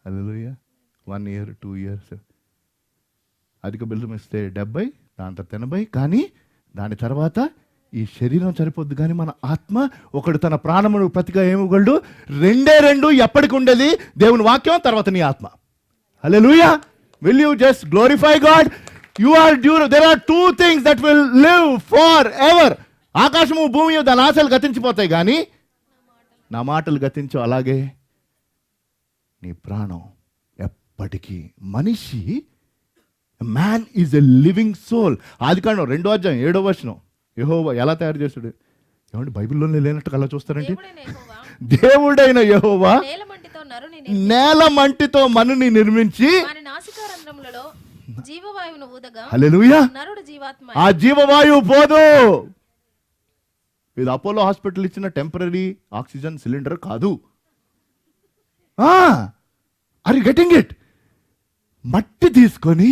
హల్లెలూయా 1 year 2 years అధిక బిల్లు ఇస్తే 70, దాని తర్వాత 80, కానీ దాని తర్వాత ఈ శరీరం సరిపోద్దు. కానీ మన ఆత్మ, ఒకడు తన ప్రాణమును ప్రతిగా ఏమిగలడు? 2 ఎప్పటికి ఉండేది? దేవుని వాక్యం, తర్వాత నీ ఆత్మ. Hallelujah. Will you just glorify God? You are there are 2 things that will live forever. ఆకాశము భూమి దాని ఆశలు గతించిపోతాయి, కానీ నా మాటలు గతించు. అలాగే నీ ప్రాణం ఎప్పటికీ. మనిషి, man is a living soul. ఆదికాండం 2వ అధ్యాయం 7వ వచనం, యెహోవా ఎలా తయారు చేస్తాడు? ఏమంటే బైబిల్లోనే లేనట్టు అలా చూస్తారంటే, దేవుడైన యెహోవా నేల మంటితో మనుని నిర్మించి హల్లెలూయా. ఆ జీవవాయువు పోదు. ఇది అపోలో హాస్పిటల్ ఇచ్చిన టెంపరీ ఆక్సిజన్ సిలిండర్ కాదు. Are you getting it? మట్టి తీసుకొని,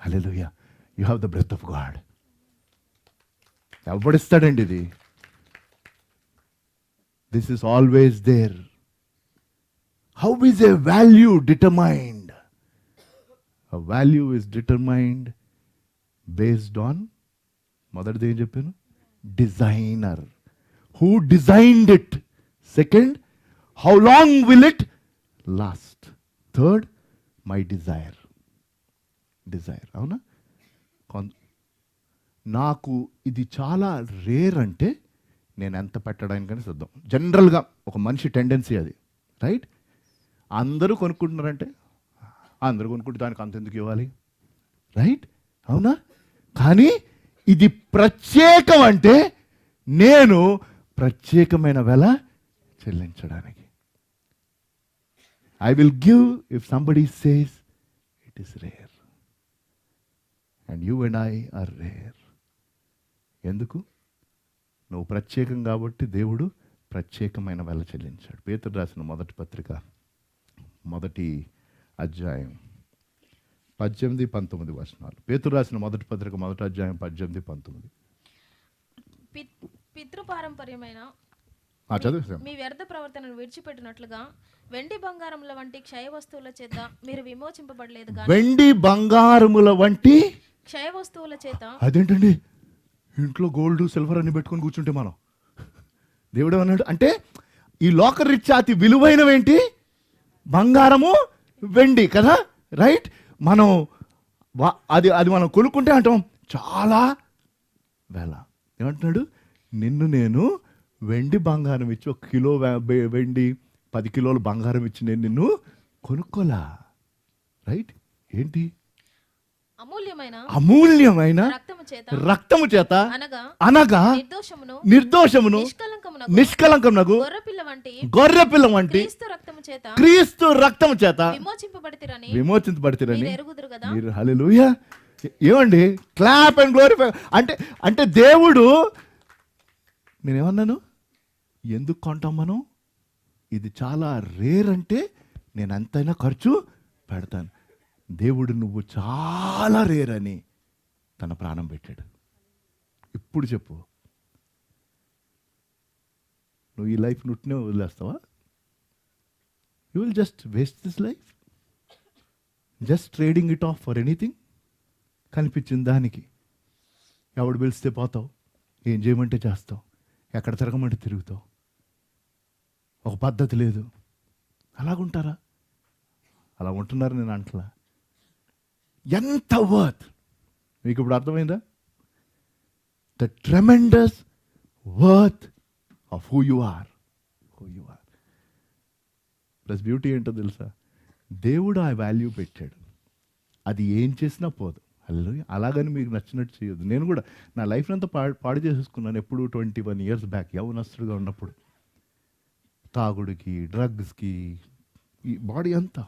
hallelujah, you have the breath of God. ఎవడిస్తాడండి ఇది? This is always there. How is a value determined? A value is determined based on, మొదటిది ఏం చెప్పాను? Designer. Who designed it? Second, how long will it last? Third, my desire. అవునా? నాకు ఇది చాలా rare అంటే నేను ఎంత పెట్టడానికని సిద్ధం. జనరల్గా ఒక మనిషి టెండెన్సీ అది. రైట్? అందరూ కొనుక్కుంటున్నారంటే అందరూ కొనుక్కుంటే దానికి అంత ఎందుకు ఇవ్వాలి? రైట్? అవునా? కానీ ఇది ప్రత్యేకం అంటే నేను ప్రత్యేకమైన వెల చెల్లించడానికి. I will give if somebody says it is rare. And you and I are rare. ఎందుకు? నువ్వు ప్రత్యేకం కాబట్టి దేవుడు ప్రత్యేకమైన వెల చెల్లించాడు. పేతురు రాసిన మొదటి పత్రిక 1వ అధ్యాయం 18-19 వచనాలు. పేతురు రాసిన మొదటి పత్రిక 1వ అధ్యాయం 18-19. చదివేసాం. మీ వ్యర్థ ప్రవర్తనను విడిచిపెట్టినట్లుగా వెండి బంగారముల వంటి క్షయ వస్తువుల చేత మీరు విమోచింపబడలేదు కానీ వెండి బంగారముల వంటి క్షయ వస్తువుల చేత. అదేంటండి, ఇంట్లో గోల్డ్ సిల్వర్ అన్ని పెట్టుకొని కూర్చుంటే మనం దేవుడు అన్నాడు అంటే ఈ లోకరీత్యా అతి విలువైనవేంటి? బంగారము, వెండి కదా, రైట్? మనం అది అది మనం కొనుక్కుంటే అంటాం చాలా వేల. ఏమంటున్నాడు? నిన్ను నేను వెండి బంగారం ఇచ్చి 1 కిలో వెండి 10 కిలోలు బంగారం ఇచ్చి నేను నిన్ను కొనుక్కోలా. రైట్? ఏంటి? అమూల్యమైన రక్తము చేత అనగా నిర్దోషమును నిష్కలంకమునకు గొర్రెపిల్ల వంటి క్రీస్తు రక్తము చేత విమోచింపబడితిరని మీరు హల్లెలూయా. ఏమండి, క్లాప్ అండ్ గ్లోరిఫై అంటే దేవుడు, నేనేమన్నాను, ఎందుకు కొంటాం మనం? ఇది చాలా రేర్ అంటే నేను ఎంతైనా ఖర్చు పెడతాను. దేవుడు నువ్వు చాలా రేర్ అని తన ప్రాణం పెట్టాడు. ఇప్పుడు చెప్పు, నువ్వు ఈ లైఫ్ నుట్టినే వదిలేస్తావా? You will just waste this life, just trading it off for anything. కనిపించిన దానికి ఎవడు పిలిస్తే పోతావు, ఏం చేయమంటే చేస్తావు, ఎక్కడ తిరగమంటే తిరుగుతావు. ఒక పద్ధతి లేదు. అలాగుంటారా? అలా ఉంటున్నారు. నేను అంటలా. ఎంత వర్త్ మీకు ఇప్పుడు అర్థమైందా? The tremendous worth of who you are. Plus beauty ఏంటో తెలుసా? దేవుడు ఆ వాల్యూ పెట్టాడు. అది ఏం చేసినా పోదు. అలాగని మీకు నచ్చినట్టు చేయొద్దు. నేను కూడా నా లైఫ్ అంతా పాడు చేసేసుకున్నాను. ఎప్పుడు 21 years బ్యాక్ యవనస్తుడుగా ఉన్నప్పుడు తాగుడికి, డ్రగ్స్కి, ఈ బాడీ అంతా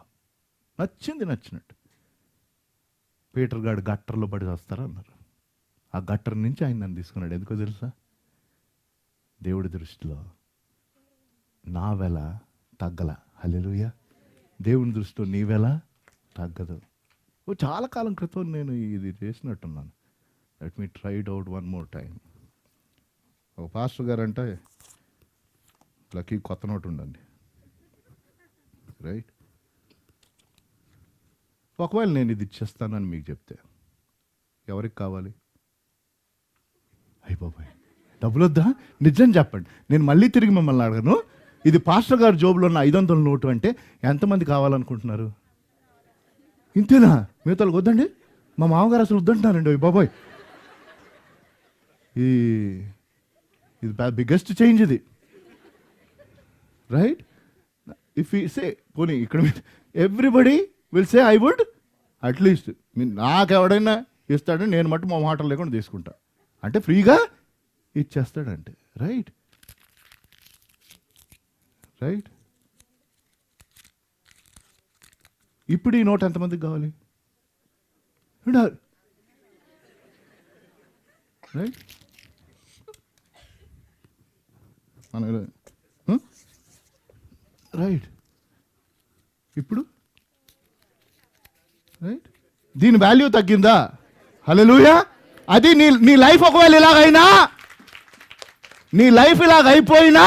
నచ్చినట్టు. పీటర్ గారు గట్టర్లో పడి వస్తారన్నారు. ఆ గట్టర్ నుంచి ఆయన నన్ను తీసుకున్నాడు. ఎందుకో తెలుసా? దేవుడి దృష్టిలో నా వెల తగ్గల. హల్లెలూయా. దేవుని దృష్టిలో నీ వెల తగ్గదు. చాలా కాలం క్రితం నేను ఇది చేసినట్టున్నాను. Let me try it out one more time. ఒక పాస్టర్ గారు అంటే లక్కీ కొత్త నోటు ఉండండి, రైట్? ఒకవేళ నేను ఇది ఇచ్చేస్తానని మీకు చెప్తే ఎవరికి కావాలి? అయిపోయి డబ్బులు వద్దా? నిజం చెప్పండి, నేను మళ్ళీ తిరిగి మిమ్మల్ని అడగను. ఇది పాస్టర్ గారు జోబులో ఉన్న 500 నోటు అంటే ఎంతమంది కావాలనుకుంటున్నారు? ఇంతేనా? మిగతాలకు వద్దండి. మా మామగారు అసలు వద్దంటున్నారండి. బాబోయ్, ఇది బిగ్గెస్ట్ చేంజ్ ఇది, రైట్? ఇఫ్ యూ సే పోనీ ఇక్కడ everybody will say I would at least. నాకు ఎవడైనా ఇస్తాడని నేను మట్టు మా మాటలు లేకుండా తీసుకుంటా. అంటే ఫ్రీగా ఇచ్చేస్తాడంటే, రైట్? రైట్? ఇప్పుడు ఈ నోట్ ఎంతమందికి కావాలి? రైట్? రైట్? ఇప్పుడు రైట్? దీని వాల్యూ తగ్గిందా? హల్లెలూయా. అది నీ లైఫ్ ఒకవేళ ఇలాగైనా, నీ లైఫ్ ఇలాగ అయిపోయినా,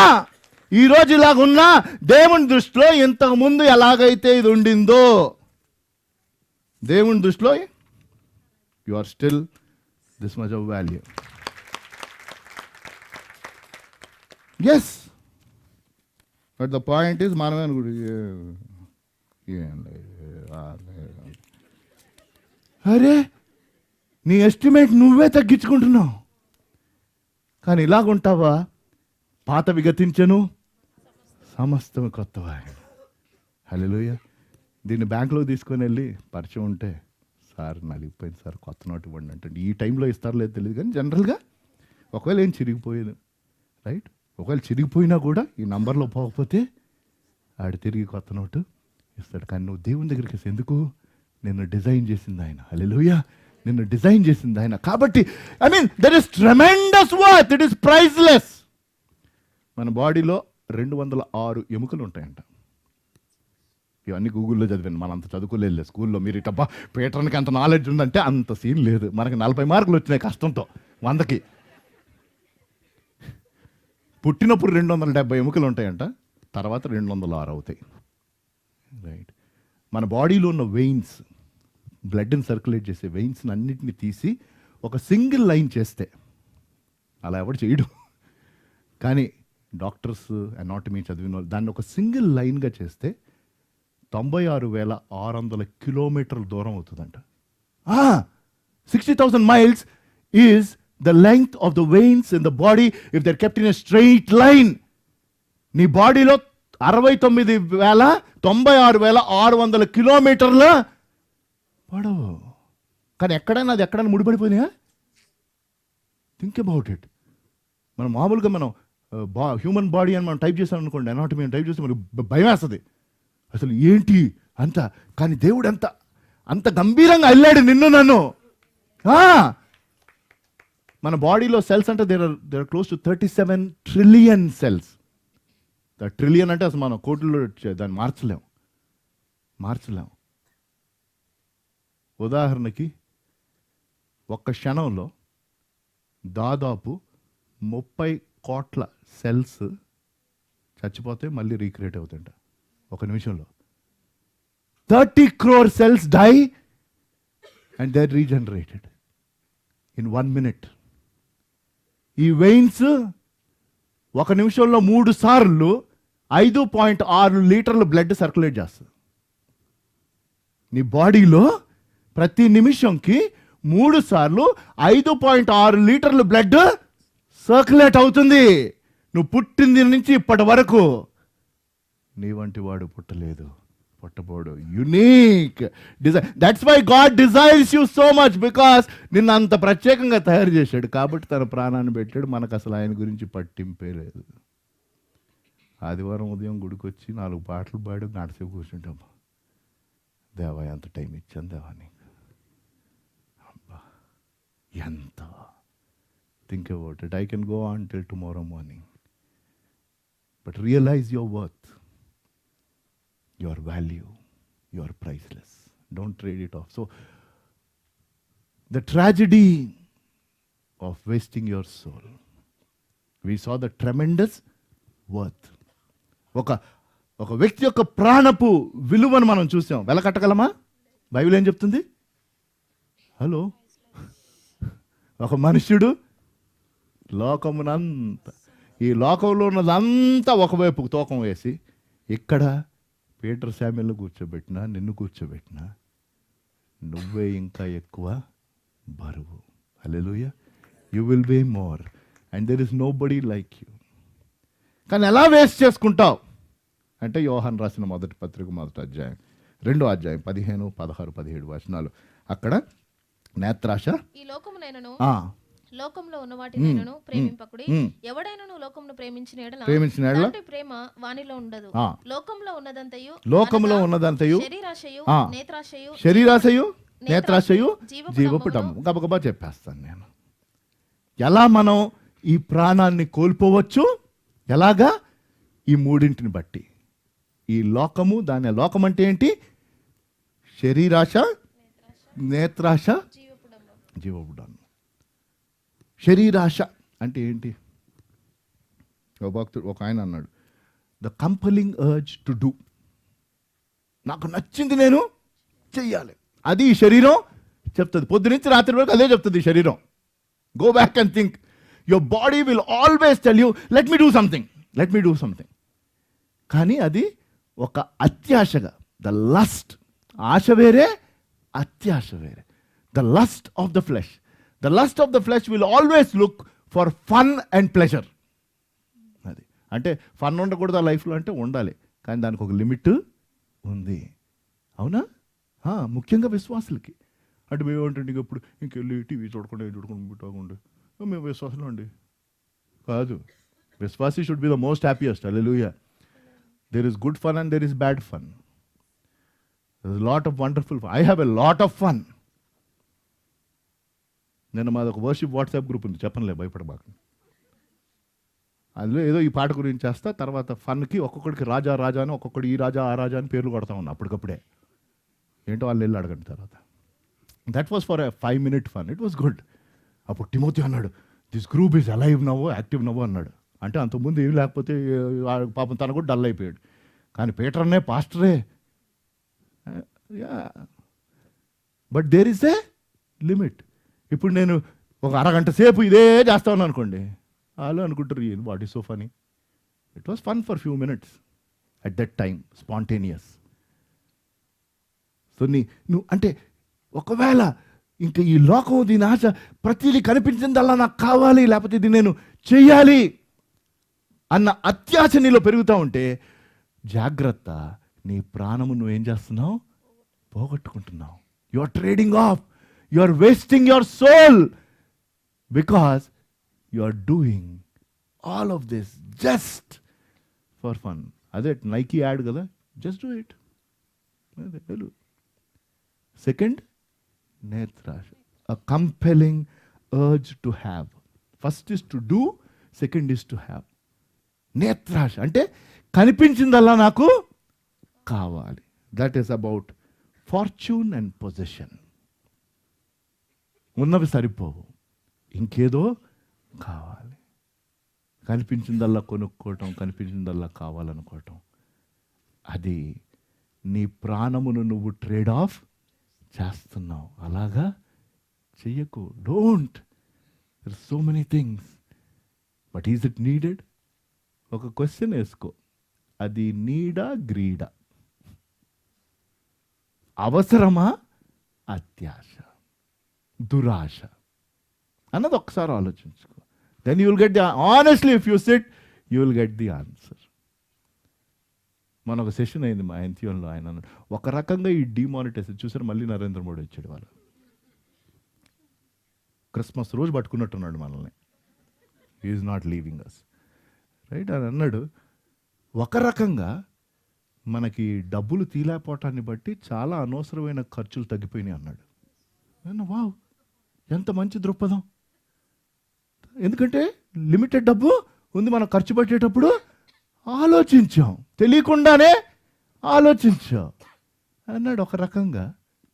ఈరోజు ఇలాగున్నా, దేవుని దృష్టిలో ఇంతకుముందు ఎలాగైతే ఇది ఉండిందో, దేవుని దృష్టిలో you are still this much of value. Yes, but the point is మనమే అరే నీ ఎస్టిమేట్ నువ్వే తగ్గించుకుంటున్నావు. కానీ ఇలాగుంటావా? పాత విగతించను, సమస్తం కొత్తవా. హల్లెలూయా. దీన్ని బ్యాంకులో తీసుకొని వెళ్ళి పరిచయం ఉంటే, సార్ నలిగిపోయింది సార్, కొత్త నోటు ఇవ్వండి అంటే ఈ టైంలో ఇస్తారో లేదో తెలియదు, కానీ జనరల్గా ఒకవేళ ఏం చిరిగిపోయేది, రైట్? ఒకవేళ చిరిగిపోయినా కూడా ఈ నంబర్లో పోకపోతే ఆడు తిరిగి కొత్త నోటు ఇస్తాడు. కానీ నువ్వు దేవుని దగ్గరికి ఎందుకు? నిన్ను డిజైన్ చేసింది ఆయన. హల్లెలూయా. నిన్ను డిజైన్ చేసింది ఆయన. కాబట్టి there is tremendous worth, it is priceless. మన బాడీలో 206 ఎముకలు ఉంటాయంట. ఇవన్నీ గూగుల్లో చదివాను, మనం అంత చదువుకోలేదు స్కూల్లో. మీరు ఇటబ్బా పీటర్కి అంత నాలెడ్జ్ ఉందంటే అంత సీన్ లేదు. మనకి 40 మార్కులు వచ్చినాయి కష్టంతో 100కి. పుట్టినప్పుడు 270 ఎముకలు ఉంటాయంట, తర్వాత 206 అవుతాయి. రైట్. మన బాడీలో ఉన్న వెయిన్స్, బ్లడ్ని సర్క్యులేట్ చేసే వెయిన్స్ని అన్నిటిని తీసి ఒక సింగిల్ లైన్ చేస్తే, అలా ఎవడు చేయడు కానీ డాక్టర్స్ అనాటమీ చదివిన వాళ్ళు దాన్ని ఒక సింగిల్ లైన్గా చేస్తే 96,600 కిలోమీటర్ల దూరం అవుతుందంట. 60,000 miles is the length of the veins in the body if they're kept in a straight line. నీ బాడీలో 96,600 కిలోమీటర్ల పడవు. కానీ ఎక్కడైనా అది ఎక్కడైనా ముడిపడిపోయినాయా? Think about it. మనం మామూలుగా మనం హ్యూమన్ బాడీ అని మనం టైప్ చేసాం అనుకోండి, అనాటమీ అని టైప్ చేస్తే మనకు భయం వేస్తుంది, అసలు ఏంటి అంత. కానీ దేవుడు అంత గంభీరంగా అల్లాడు నిన్ను నన్ను. మన బాడీలో సెల్స్ అంటే there are close to 37 trillion cells. Trillion అంటే అసలు మనం కోట్లలో దాన్ని మార్చలేం. ఉదాహరణకి ఒక్క క్షణంలో దాదాపు 30 కోట్ల సెల్స్ చచ్చిపోతే మళ్ళీ రీక్రియేట్ అవుతుంట ఒక నిమిషంలో. 30 crore cells die and they're regenerated in 1 minute. ఈ వెయిన్స్ ఒక నిమిషంలో 3 సార్లు 5.6 లీటర్ల బ్లడ్ సర్క్యులేట్ చేస్తుంది. నీ బాడీలో ప్రతి నిమిషంకి 3 సార్లు 5.6 లీటర్ల బ్లడ్ సర్క్యులేట్ అవుతుంది. నువ్వు పుట్టింది నుంచి ఇప్పటి వరకు నీ వంటి వాడు పుట్టబోడు. Unique design. That's why God desires you so much, because నిన్ను అంత ప్రత్యేకంగా తయారు చేశాడు కాబట్టి తన ప్రాణాన్ని పెట్టాడు. మనకు అసలు ఆయన గురించి పట్టింపే లేదు. ఆదివారం ఉదయం గుడికి వచ్చి 4 పాటలు పాడి గంటసేపు కూర్చుంటాం. దేవా ఎంత టైం ఇచ్చాను దేవా నీకు. అబ్బా ఎంత. Think about it. I can go on till tomorrow morning, but realise your worth, your value, your priceless. Don't trade it off. So the tragedy of wasting your soul, we saw the tremendous worth. ఒక వ్యక్తి యొక్క ప్రాణపు విలువను మనం చూసాం. వెలకట్టగలమా? Bible ఏం చెప్తుంది? Hello, ఒక మనుష్యుడు లోకమునంతా, ఈ లోకంలో ఉన్నదంతా ఒకవైపు తూకం వేసి, ఇక్కడ పీటర్ శామ్యుల్ని కూర్చోబెట్టినా, నిన్ను కూర్చోబెట్టినా నువ్వే ఇంకా ఎక్కువ బరువు. Hallelujah. You will be more and there is nobody like you. కానీ ఎలా వేస్ట్ చేసుకుంటావు అంటే, యోహాను రాసిన మొదటి పత్రిక 1వ అధ్యాయం 2వ అధ్యాయం 15, 16, 17 వచనాలు. అక్కడ నేత్రాశ, ఈ లోకమునైనను లోకంలో ఉన్న వాటినైనను ప్రేమింపకుడి. ఎవడైనను లోకమును ప్రేమించిన యెడల తండ్రి ప్రేమ వానిలో ఉండదు. లోకంలో ఉన్నదంతయు శరీరాశయు నేత్రాశయు జీవపు డమ్ము. గబగబా చెప్పేస్తాను నేను. ఎలా మనం ఈ ప్రాణాన్ని కోల్పోవచ్చు? ఎలాగా? ఈ మూడింటిని బట్టి. ఈ లోకము, దాని లోకం అంటే ఏంటి? శరీరాశ, నేత్రాశ, జీవపు డమ్ము. శరీరాశ అంటే ఏంటి? ఒక ఆయన అన్నాడు, ద కంపలింగ్ అర్జ్ టు డూ. నాకు నచ్చింది నేను చెయ్యాలి, అది ఈ శరీరం చెప్తుంది. పొద్దునుంచి రాత్రి వరకు అదే చెప్తుంది ఈ శరీరం. Go back and think. Your body will always tell you let me do something. కానీ అది ఒక అత్యాశగా, ద లస్ట్. ఆశ వేరే, అత్యాశ వేరే. The lust of the flesh. The lust of the flesh will always look for fun and pleasure. అది అంటే fun ఉండకూడదు ఆ లైఫ్లో అంటే ఉండాలి, కానీ దానికి ఒక లిమిట్ ఉంది. అవునా? ముఖ్యంగా విశ్వాసులకి. అంటే మేము ఏంటంటే ఇప్పుడు ఇంకెళ్ళి టీవీ చూడకుండా పెట్టకుండా మేము విశ్వాసులు అండి కాదు. విశ్వాసి should be the most happiest. Hallelujah. There is good fun and there is bad fun. There is lot of wonderful fun. I have a lot of fun. నేను మాది ఒక వర్షిప్ వాట్సాప్ గ్రూప్ ఉంది, చెప్పనులే, భయపడబాక. అందులో ఏదో ఈ పాట గురించి చేస్తా, తర్వాత ఫన్కి ఒక్కొక్కడికి రాజా అని, ఒక్కొక్కడు ఈ రాజా ఆ రాజా అని పేర్లు కొడతా ఉన్నా అప్పటికప్పుడే. ఏంటో వాళ్ళు వెళ్ళి అడగండి తర్వాత. That was for a 5-minute fun. It was good. అప్పుడు తిమోతి అన్నాడు, దిస్ గ్రూప్ ఈజ్ అలైవ్ నవ్వు, యాక్టివ్ నవ్వు అన్నాడు. అంటే అంతకుముందు ఏం లేకపోతే పాపం తను కూడా డల్ అయిపోయాడు. కానీ పీటర్ అనే పాస్టరే. But there is a limit. ఇప్పుడు నేను ఒక అరగంట సేపు ఇదే చేస్తా ఉన్నాను అనుకోండి, వాళ్ళు అనుకుంటారు what is so funny. It was fun for few minutes at that time, spontaneous. So నువ్వు అంటే ఒకవేళ ఇంకా ఈ లోకం దీని ఆశ ప్రతిదీ కనిపించిందల్లా నాకు కావాలి, లేకపోతే ఇది నేను చెయ్యాలి అన్న అత్యాశ నీలో పెరుగుతూ ఉంటే జాగ్రత్త, నీ ప్రాణము నువ్వేం చేస్తున్నావు? పోగొట్టుకుంటున్నావు. You are trading off, you are wasting your soul because you are doing all of this just for fun. అదే నైకీ యాడ్ కదా, జస్ట్ డూ ఇట్. సెకండ్, నేత్రాశ, a compelling urge to have. First is to do, second is to have. నేత్రాశ అంటే కనిపించిందల్లా నాకు కావాలి. That is about fortune and position. ఉన్నవి సరిపోవు, ఇంకేదో కావాలి. కనిపించిందల్లా కొనుక్కోవటం, కనిపించిందల్లా కావాలనుకోవటం, అది నీ ప్రాణమును నువ్వు ట్రేడ్ ఆఫ్ చేస్తున్నావు. అలాగా చెయ్యకు. Don't. There so many things, but is it needed? ఒక క్వశ్చన్ వేసుకో, అది నీడా గ్రీడా? అవసరమా అత్యాశ, దురాశ అన్నది ఒకసారి ఆలోచించుకో. Then you will get the honestly, if you sit you will get the answer. మన ఒక సెషన్ అయింది మా ఎన్టీఎన్లో, ఆయన అన్నాడు ఒక రకంగా ఈ డిమానిటైజేషన్ చూసారు. మళ్ళీ నరేంద్ర మోడీ వచ్చాడు, వాళ్ళు క్రిస్మస్ రోజు పట్టుకున్నట్టున్నాడు మనల్ని. Is not leaving us, right అని అన్నాడు. ఒక రకంగా మనకి డబ్బులు తీలేకపోవటాన్ని బట్టి చాలా అనవసరమైన ఖర్చులు తగ్గిపోయినాయి అన్నాడు. వావ్, ఎంత మంచి దృక్పథం. ఎందుకంటే లిమిటెడ్ డబ్బు ఉంది, మనం ఖర్చు పెట్టేటప్పుడు ఆలోచించాం, తెలియకుండానే ఆలోచించాం అన్నాడు. ఒక రకంగా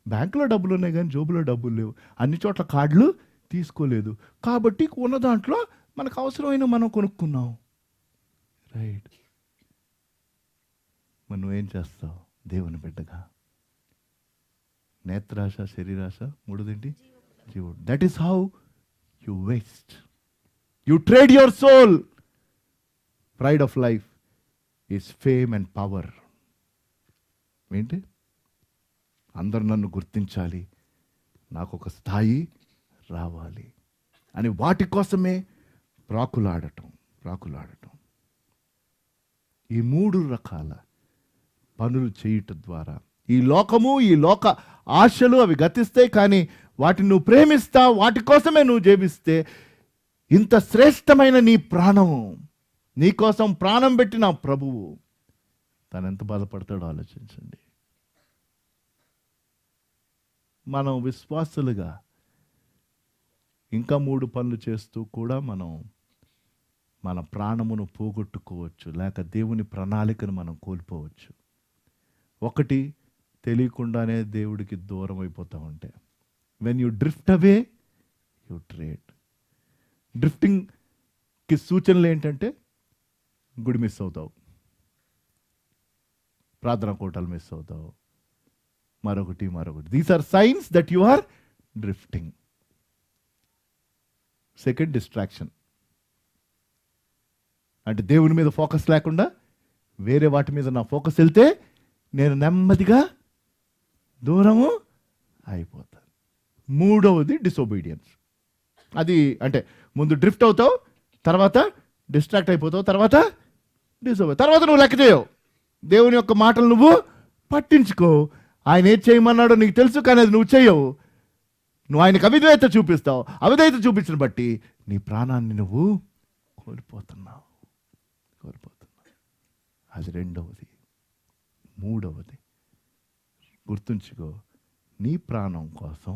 బ్యాంకులో డబ్బులు ఉన్నాయి కానీ జోబులో డబ్బులు లేవు, అన్ని చోట్ల కార్డులు తీసుకోలేదు, కాబట్టి ఉన్న దాంట్లో మనకు అవసరమైన మనం కొనుక్కున్నాం, రైట్. మరి నువ్వేం చేస్తావు దేవుని బిడ్డగా? నేత్రాశ, శరీరాశ, మూడోదేంటి? జీవుడు. That is how you waste, you trade your soul. Pride of life is fame and power. ఏంటి? అందరు నన్ను గుర్తించాలి, నాకు ఒక స్థాయి రావాలి అని వాటి కోసమే ప్రాకులాడటం. ఈ మూడు రకాల పనులు చేయటం ద్వారా ఈ లోకము, ఈ లోక ఆశలు అవి గతిస్తాయి, కానీ వాటిని నువ్వు ప్రేమిస్తావు, వాటి కోసమే నువ్వు జీవిస్తే ఇంత శ్రేష్టమైన నీ ప్రాణము, నీ కోసం ప్రాణం పెట్టిన ప్రభువు తను ఎంత బాధపడతాడో ఆలోచించండి. మనం విశ్వాసులుగా ఇంకా 3 పనులు చేస్తూ కూడా మనం మన ప్రాణమును పోగొట్టుకోవచ్చు, లేక దేవుని ప్రణాళికను మనం కోల్పోవచ్చు. ఒకటి, తెలియకుండానే దేవుడికి దూరం అయిపోతూ ఉంటే, when you drift away you trade. డ్రిఫ్టింగ్కి సూచనలు ఏంటంటే, గుడి మిస్ అవుతావు, ప్రార్థనా కోటాలు మిస్ అవుతావు, మరొకటి. These are signs that you are drifting. Second, distraction, అంటే దేవుని మీద ఫోకస్ లేకుండా వేరే వాటి మీద నా ఫోకస్ వెళ్తే నేను నెమ్మదిగా దూరము అయిపోతాను. మూడవది డిసొబీడియన్స్. అది అంటే ముందు డ్రిఫ్ట్ అవుతావు, తర్వాత డిస్ట్రాక్ట్ అయిపోతావు, తర్వాత తర్వాత నువ్వు లెక్క చేయవు, దేవుని యొక్క మాటలు నువ్వు పట్టించుకో. ఆయన ఏం చేయమన్నాడో నీకు తెలుసు, కానీ అది నువ్వు చేయవు. నువ్వు ఆయనకు అవిధేయత చూపిస్తావు, అవిధేయత చూపించిన బట్టి నీ ప్రాణాన్ని నువ్వు కోల్పోతున్నావు. అది రెండవది. మూడవది, గుర్తుంచుకో, నీ ప్రాణం కోసం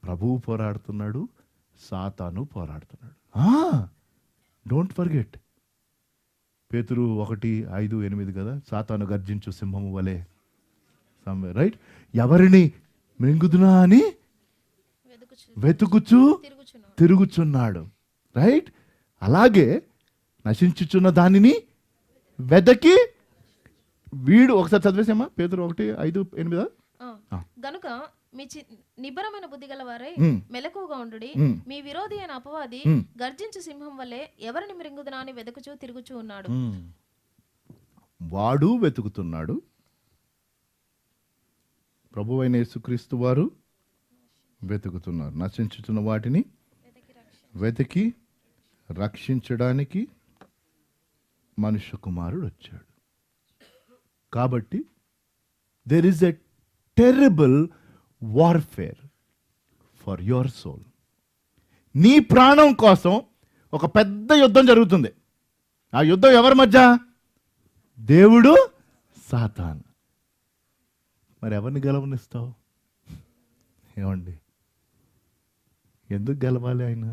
ప్రభువు పోరాడుతున్నాడు, సాతాను పోరాడుతున్నాడు. Don't forget. పేతురు 1:5-8 కదా, సాతాను గర్జించు సింహము వలె, రైట్, ఎవరిని మింగుదునా అని వెతుకుచు తిరుగుచున్నాడు, రైట్. అలాగే నశించుచున్న దానిని వెదకి వీడు. ఒకసారి చదివేసామా పేతురు 1:5-8? ఆ. గనుక మీ నిబ్బరమైన బుద్ధి గల వారై మెలకువగా ఉండుడి. మీ విరోధి అయిన అపవాది గర్జించు సింహం వల్లే ఎవరిని మృంగుదునా అని వెతుకుచూ తిరుగుచూ ఉన్నాడు. వాడు వెతుకుతున్నాడు. ప్రభువైన యేసుక్రీస్తు వారు వెతుకుతున్నారు. నశించుతున్న వాటిని వెతికి రక్షించడానికి మనుష్య కుమారుడు వచ్చాడు. కాబట్టి there is a terrible warfare for your soul. నీ ప్రాణం కోసం ఒక పెద్ద యుద్ధం జరుగుతుంది. ఆ యుద్ధం ఎవరి మధ్య? దేవుడు, సాతాన్. మరి ఎవరిని గెలవనిస్తావు? ఏమండి, ఎందుకు గెలవాలి ఆయన?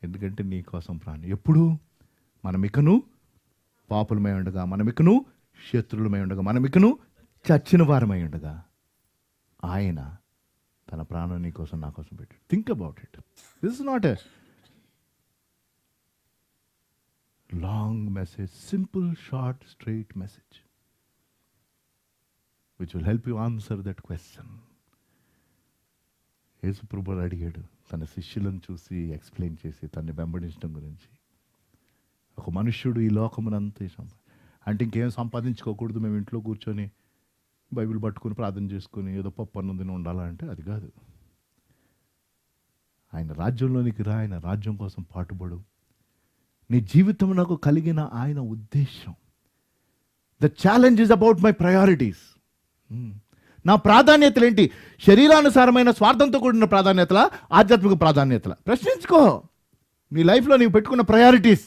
ఎందుకంటే నీ కోసం ప్రాణం. ఎప్పుడు? మనమికను పాపులమై ఉండగా, మనమికను శత్రువులమై ఉండగా, మనమికను చచ్చిన వారమై ఉండగా ఆయన తన ప్రాణం నీ కోసం, నా కోసం పెట్టాడు. Think about it. This is not a long message, simple, short, straight message which will help you answer that question. యేసుప్రభువు అడిగాడు తన శిష్యులను చూసి, ఎక్స్ప్లెయిన్ చేసి, తనని వెంబడించడం గురించి. ఒక మనుష్యుడు ఈ లోకమునంతా అంటే ఇంకేం సంపాదించుకోకూడదు, మేము ఇంట్లో కూర్చొని బైబిల్ పట్టుకుని ప్రార్థన చేసుకుని ఏదో పప్పు అన్నం తిని ఉండాలంటే అది కాదు. ఆయన రాజ్యంలోనికి రా, ఆయన రాజ్యం కోసం పాటుపడు. నీ జీవితం నాకు కలిగిన ఆయన ఉద్దేశం. The challenge is about my priorities. నా ప్రాధాన్యతలు ఏంటి? శరీరానుసారమైన స్వార్థంతో కూడిన ప్రాధాన్యతల, ఆధ్యాత్మిక ప్రాధాన్యతల? ప్రశ్నించుకో. నీ లైఫ్లో నీవు పెట్టుకున్న ప్రయారిటీస్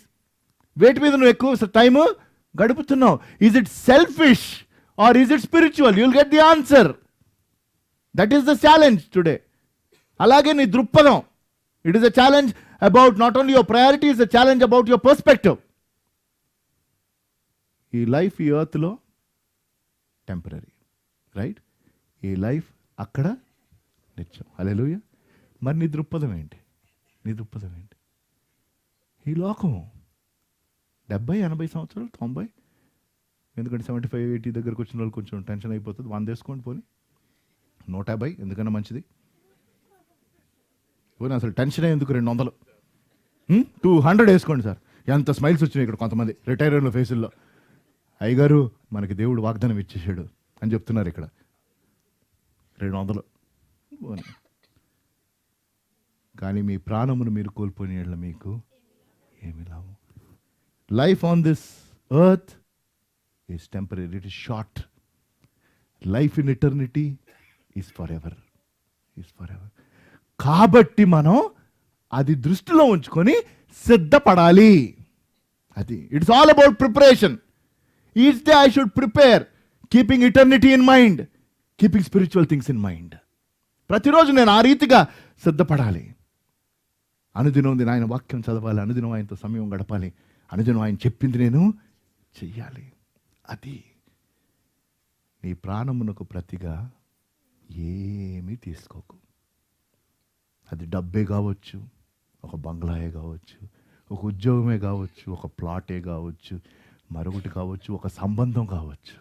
వేటి మీద నువ్వు ఎక్కువ టైము గడుపుతున్నావు? Is it selfish or is it spiritual? You'll get the answer. That is the challenge today. అలాగే నీ దృక్పథం. It is a challenge about not only your priority, is a challenge about your perspective. ఈ life ఈ ఎర్త్లో temporary, right? ఈ life అక్కడ నిత్యం. హల్లెలూయా. మరి నీ దృక్పథం ఏంటి? నీ దృక్పథం ఏంటి? ఈ లోకం 70-80 సంవత్సరాలు, 90, ఎందుకంటే 75-80 దగ్గరకు వచ్చిన వాళ్ళు కొంచెం టెన్షన్ అయిపోతుంది. 100 వేసుకోండి, పోనీ 150, ఎందుకన్నా మంచిది. పోనీ అసలు టెన్షన్ ఎందుకు? 200, 200 వేసుకోండి సార్. ఎంత స్మైల్స్ వచ్చినాయి ఇక్కడ కొంతమంది రిటైర్లో ఫేసుల్లో. అయ్యగారు మనకి దేవుడు వాగ్దానం ఇచ్చేసాడు అని చెప్తున్నారు ఇక్కడ. 200 పోనీ. కానీ మీ ప్రాణమును మీరు కోల్పోయిన మీకు ఏమి లాభం? Life on this earth is temporary, it is short. Life in eternity is for ever, is for ever. కాబట్టి మనం అది దృష్టిలో ఉంచుకొని సిద్ధపడాలి. అది it's all about preparation. Each day I should prepare, keeping eternity in mind, keeping spiritual things in mind. ప్రతిరోజు నేను ఆ రీతిగా సిద్ధపడాలి. అనుదినం ఆయన వాక్యం చదవాలి, అనుదినం ఆయనతో సమయం గడపాలి, అనుదినం ఆయన చెప్పింది నేను చెయ్యాలి. అది నీ ప్రాణమునకు ప్రతిగా ఏమీ తీసుకోకు. అది డబ్బే కావచ్చు, ఒక బంగ్లాయే కావచ్చు, ఒక ఉద్యోగమే కావచ్చు, ఒక ప్లాటే కావచ్చు, మరొకటి కావచ్చు, ఒక సంబంధం కావచ్చు.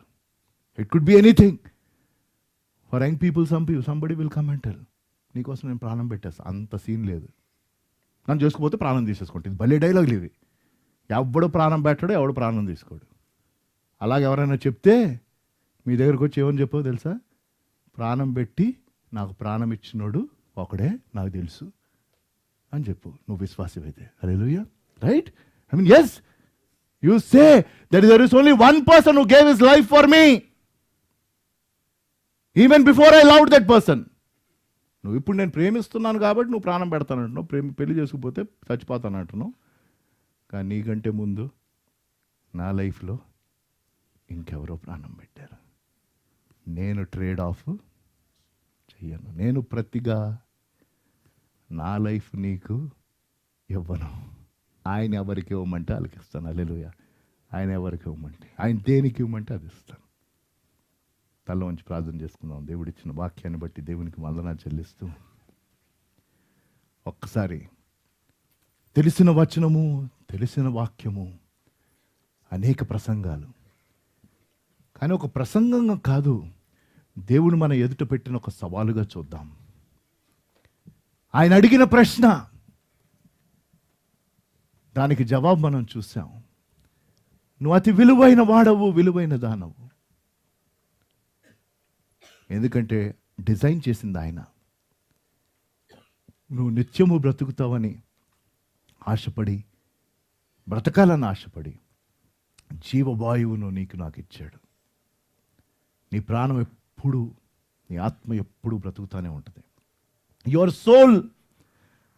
It could be anything. For young people, somebody will come and tell, నీకోసం నేను ప్రాణం పెట్టేస్తాను. అంత సీన్ లేదు. నన్ను చేసుకుపోతే ప్రాణం తీసేసుకుంటే, ఇది భలే డైలాగులు ఇవి. ఎవడు ప్రాణం పెట్టాడు, ఎవడు ప్రాణం తీసుకోడు. అలాగే ఎవరైనా చెప్తే మీ దగ్గరకు వచ్చి ఏమని చెప్పావు తెలుసా? ప్రాణం పెట్టి నాకు ప్రాణం ఇచ్చినోడు ఒకడే నాకు తెలుసు అని చెప్పు, నువ్వు విశ్వాసమైతే. Hallelujah, right? I mean, yes, you say that there is only one person who gave his life for me, even before I loved that person. నువ్వు ఇప్పుడు నేను ప్రేమిస్తున్నాను కాబట్టి నువ్వు ప్రాణం పెడతానంటున్నావు, పెళ్లి చేసుకుపోతే చచ్చిపోతానంటున్నావు. కానీ నీకంటే ముందు నా లైఫ్లో ఇంకెవరో ప్రాణం పెట్టారు. నేను ట్రేడ్ ఆఫ్ చెయ్యను. నేను ప్రతిగా నా లైఫ్ నీకు ఇవ్వను. ఆయన ఎవరికి ఇవ్వమంటే వాళ్ళకి ఇస్తాను. హల్లెలూయా. ఆయన ఎవరికి ఇవ్వమంటే, ఆయన దేనికి ఇవ్వమంటే అది ఇస్తాను. తల వంచి ప్రార్థన చేసుకుందాం. దేవుడిచ్చిన వాక్యాన్ని బట్టి దేవునికి వందనాలు చెల్లిస్తూ, ఒక్కసారి తెలిసిన వచనము, తెలిసిన వాక్యము అనేక ప్రసంగాలు. కానీ ఒక ప్రసంగంగా కాదు, దేవుడు మన ఎదుట పెట్టిన ఒక సవాలుగా చూద్దాం. ఆయన అడిగిన ప్రశ్న, దానికి జవాబు మనం చూసాం. నువ్వు అతి విలువైన వాడవు, విలువైన దానవు. ఎందుకంటే డిజైన్ చేసింది ఆయన. నువ్వు నిత్యము బ్రతుకుతావని ఆశపడి, బ్రతకాలని ఆశపడి జీవవాయువును నీకు నాకు ఇచ్చాడు. నీ ప్రాణం ఎప్పుడు, నీ ఆత్మ ఎప్పుడు బ్రతుకుతానే ఉంటుంది. Your soul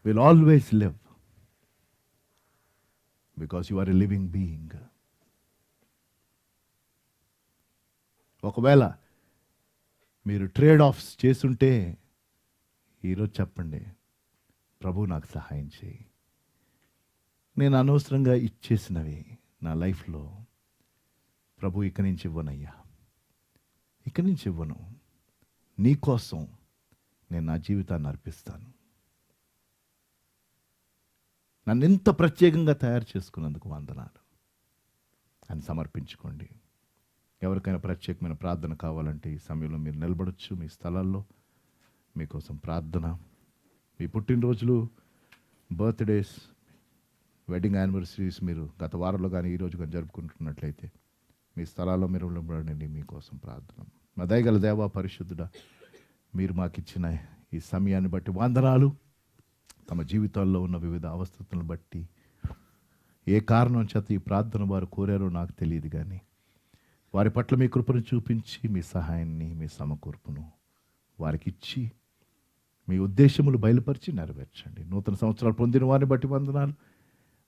will always live because you are a living being. ఒకవేళ మీరు ట్రేడ్ ఆఫ్స్ చేస్తుంటే ఈరోజు చెప్పండి, ప్రభు నాకు సహాయం చేయి. నేను అనవసరంగా ఇచ్చేసినవి నా లైఫ్లో ప్రభు ఇక నుంచి ఇవ్వనయ్యా, ఇక నుంచి ఇవ్వను. నీ కోసం నేను నా జీవితాన్ని అర్పిస్తాను. నన్ను ఇంత ప్రత్యేకంగా తయారు చేసుకున్నందుకు వందనాలు అని సమర్పించుకోండి. ఎవరికైనా ప్రత్యేకమైన ప్రార్థన కావాలంటే ఈ సమయంలో మీరు నిలబడొచ్చు. మీ స్థలాల్లో మీకోసం ప్రార్థన. మీ పుట్టినరోజులు, బర్త్డేస్, వెడ్డింగ్ యానివర్సరీస్ మీరు గత వారంలో కానీ ఈరోజు కానీ జరుపుకుంటున్నట్లయితే మీ స్థలాల్లో మీరు నిలబడండి. మీకోసం ప్రార్థన. మా దయగల దేవా, పరిశుద్ధుడా, మీరు మాకు ఇచ్చిన ఈ సమయాన్ని బట్టి వందనాలు. తమ జీవితాల్లో ఉన్న వివిధ అవస్థలను బట్టి ఏ కారణం చేత ఈ ప్రార్థన వారు కోరారో నాకు తెలియదు, కానీ వారి పట్ల మీ కృపను చూపించి మీ సహాయాన్ని, మీ సమకూర్పును వారికి ఇచ్చి మీ ఉద్దేశములు బయలుపరిచి నెరవేర్చండి. నూతన సంవత్సరాలు పొందిన వారిని బట్టి వందనాలు.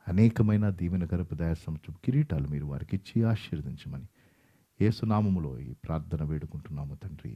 అనేకమైన దీవెనకరపు దయా సంవత్సరం కిరీటాలు మీరు వారికి ఇచ్చి ఆశీర్వదించమని యేసు నామములో ఈ ప్రార్థన వేడుకుంటున్నాము తండ్రి.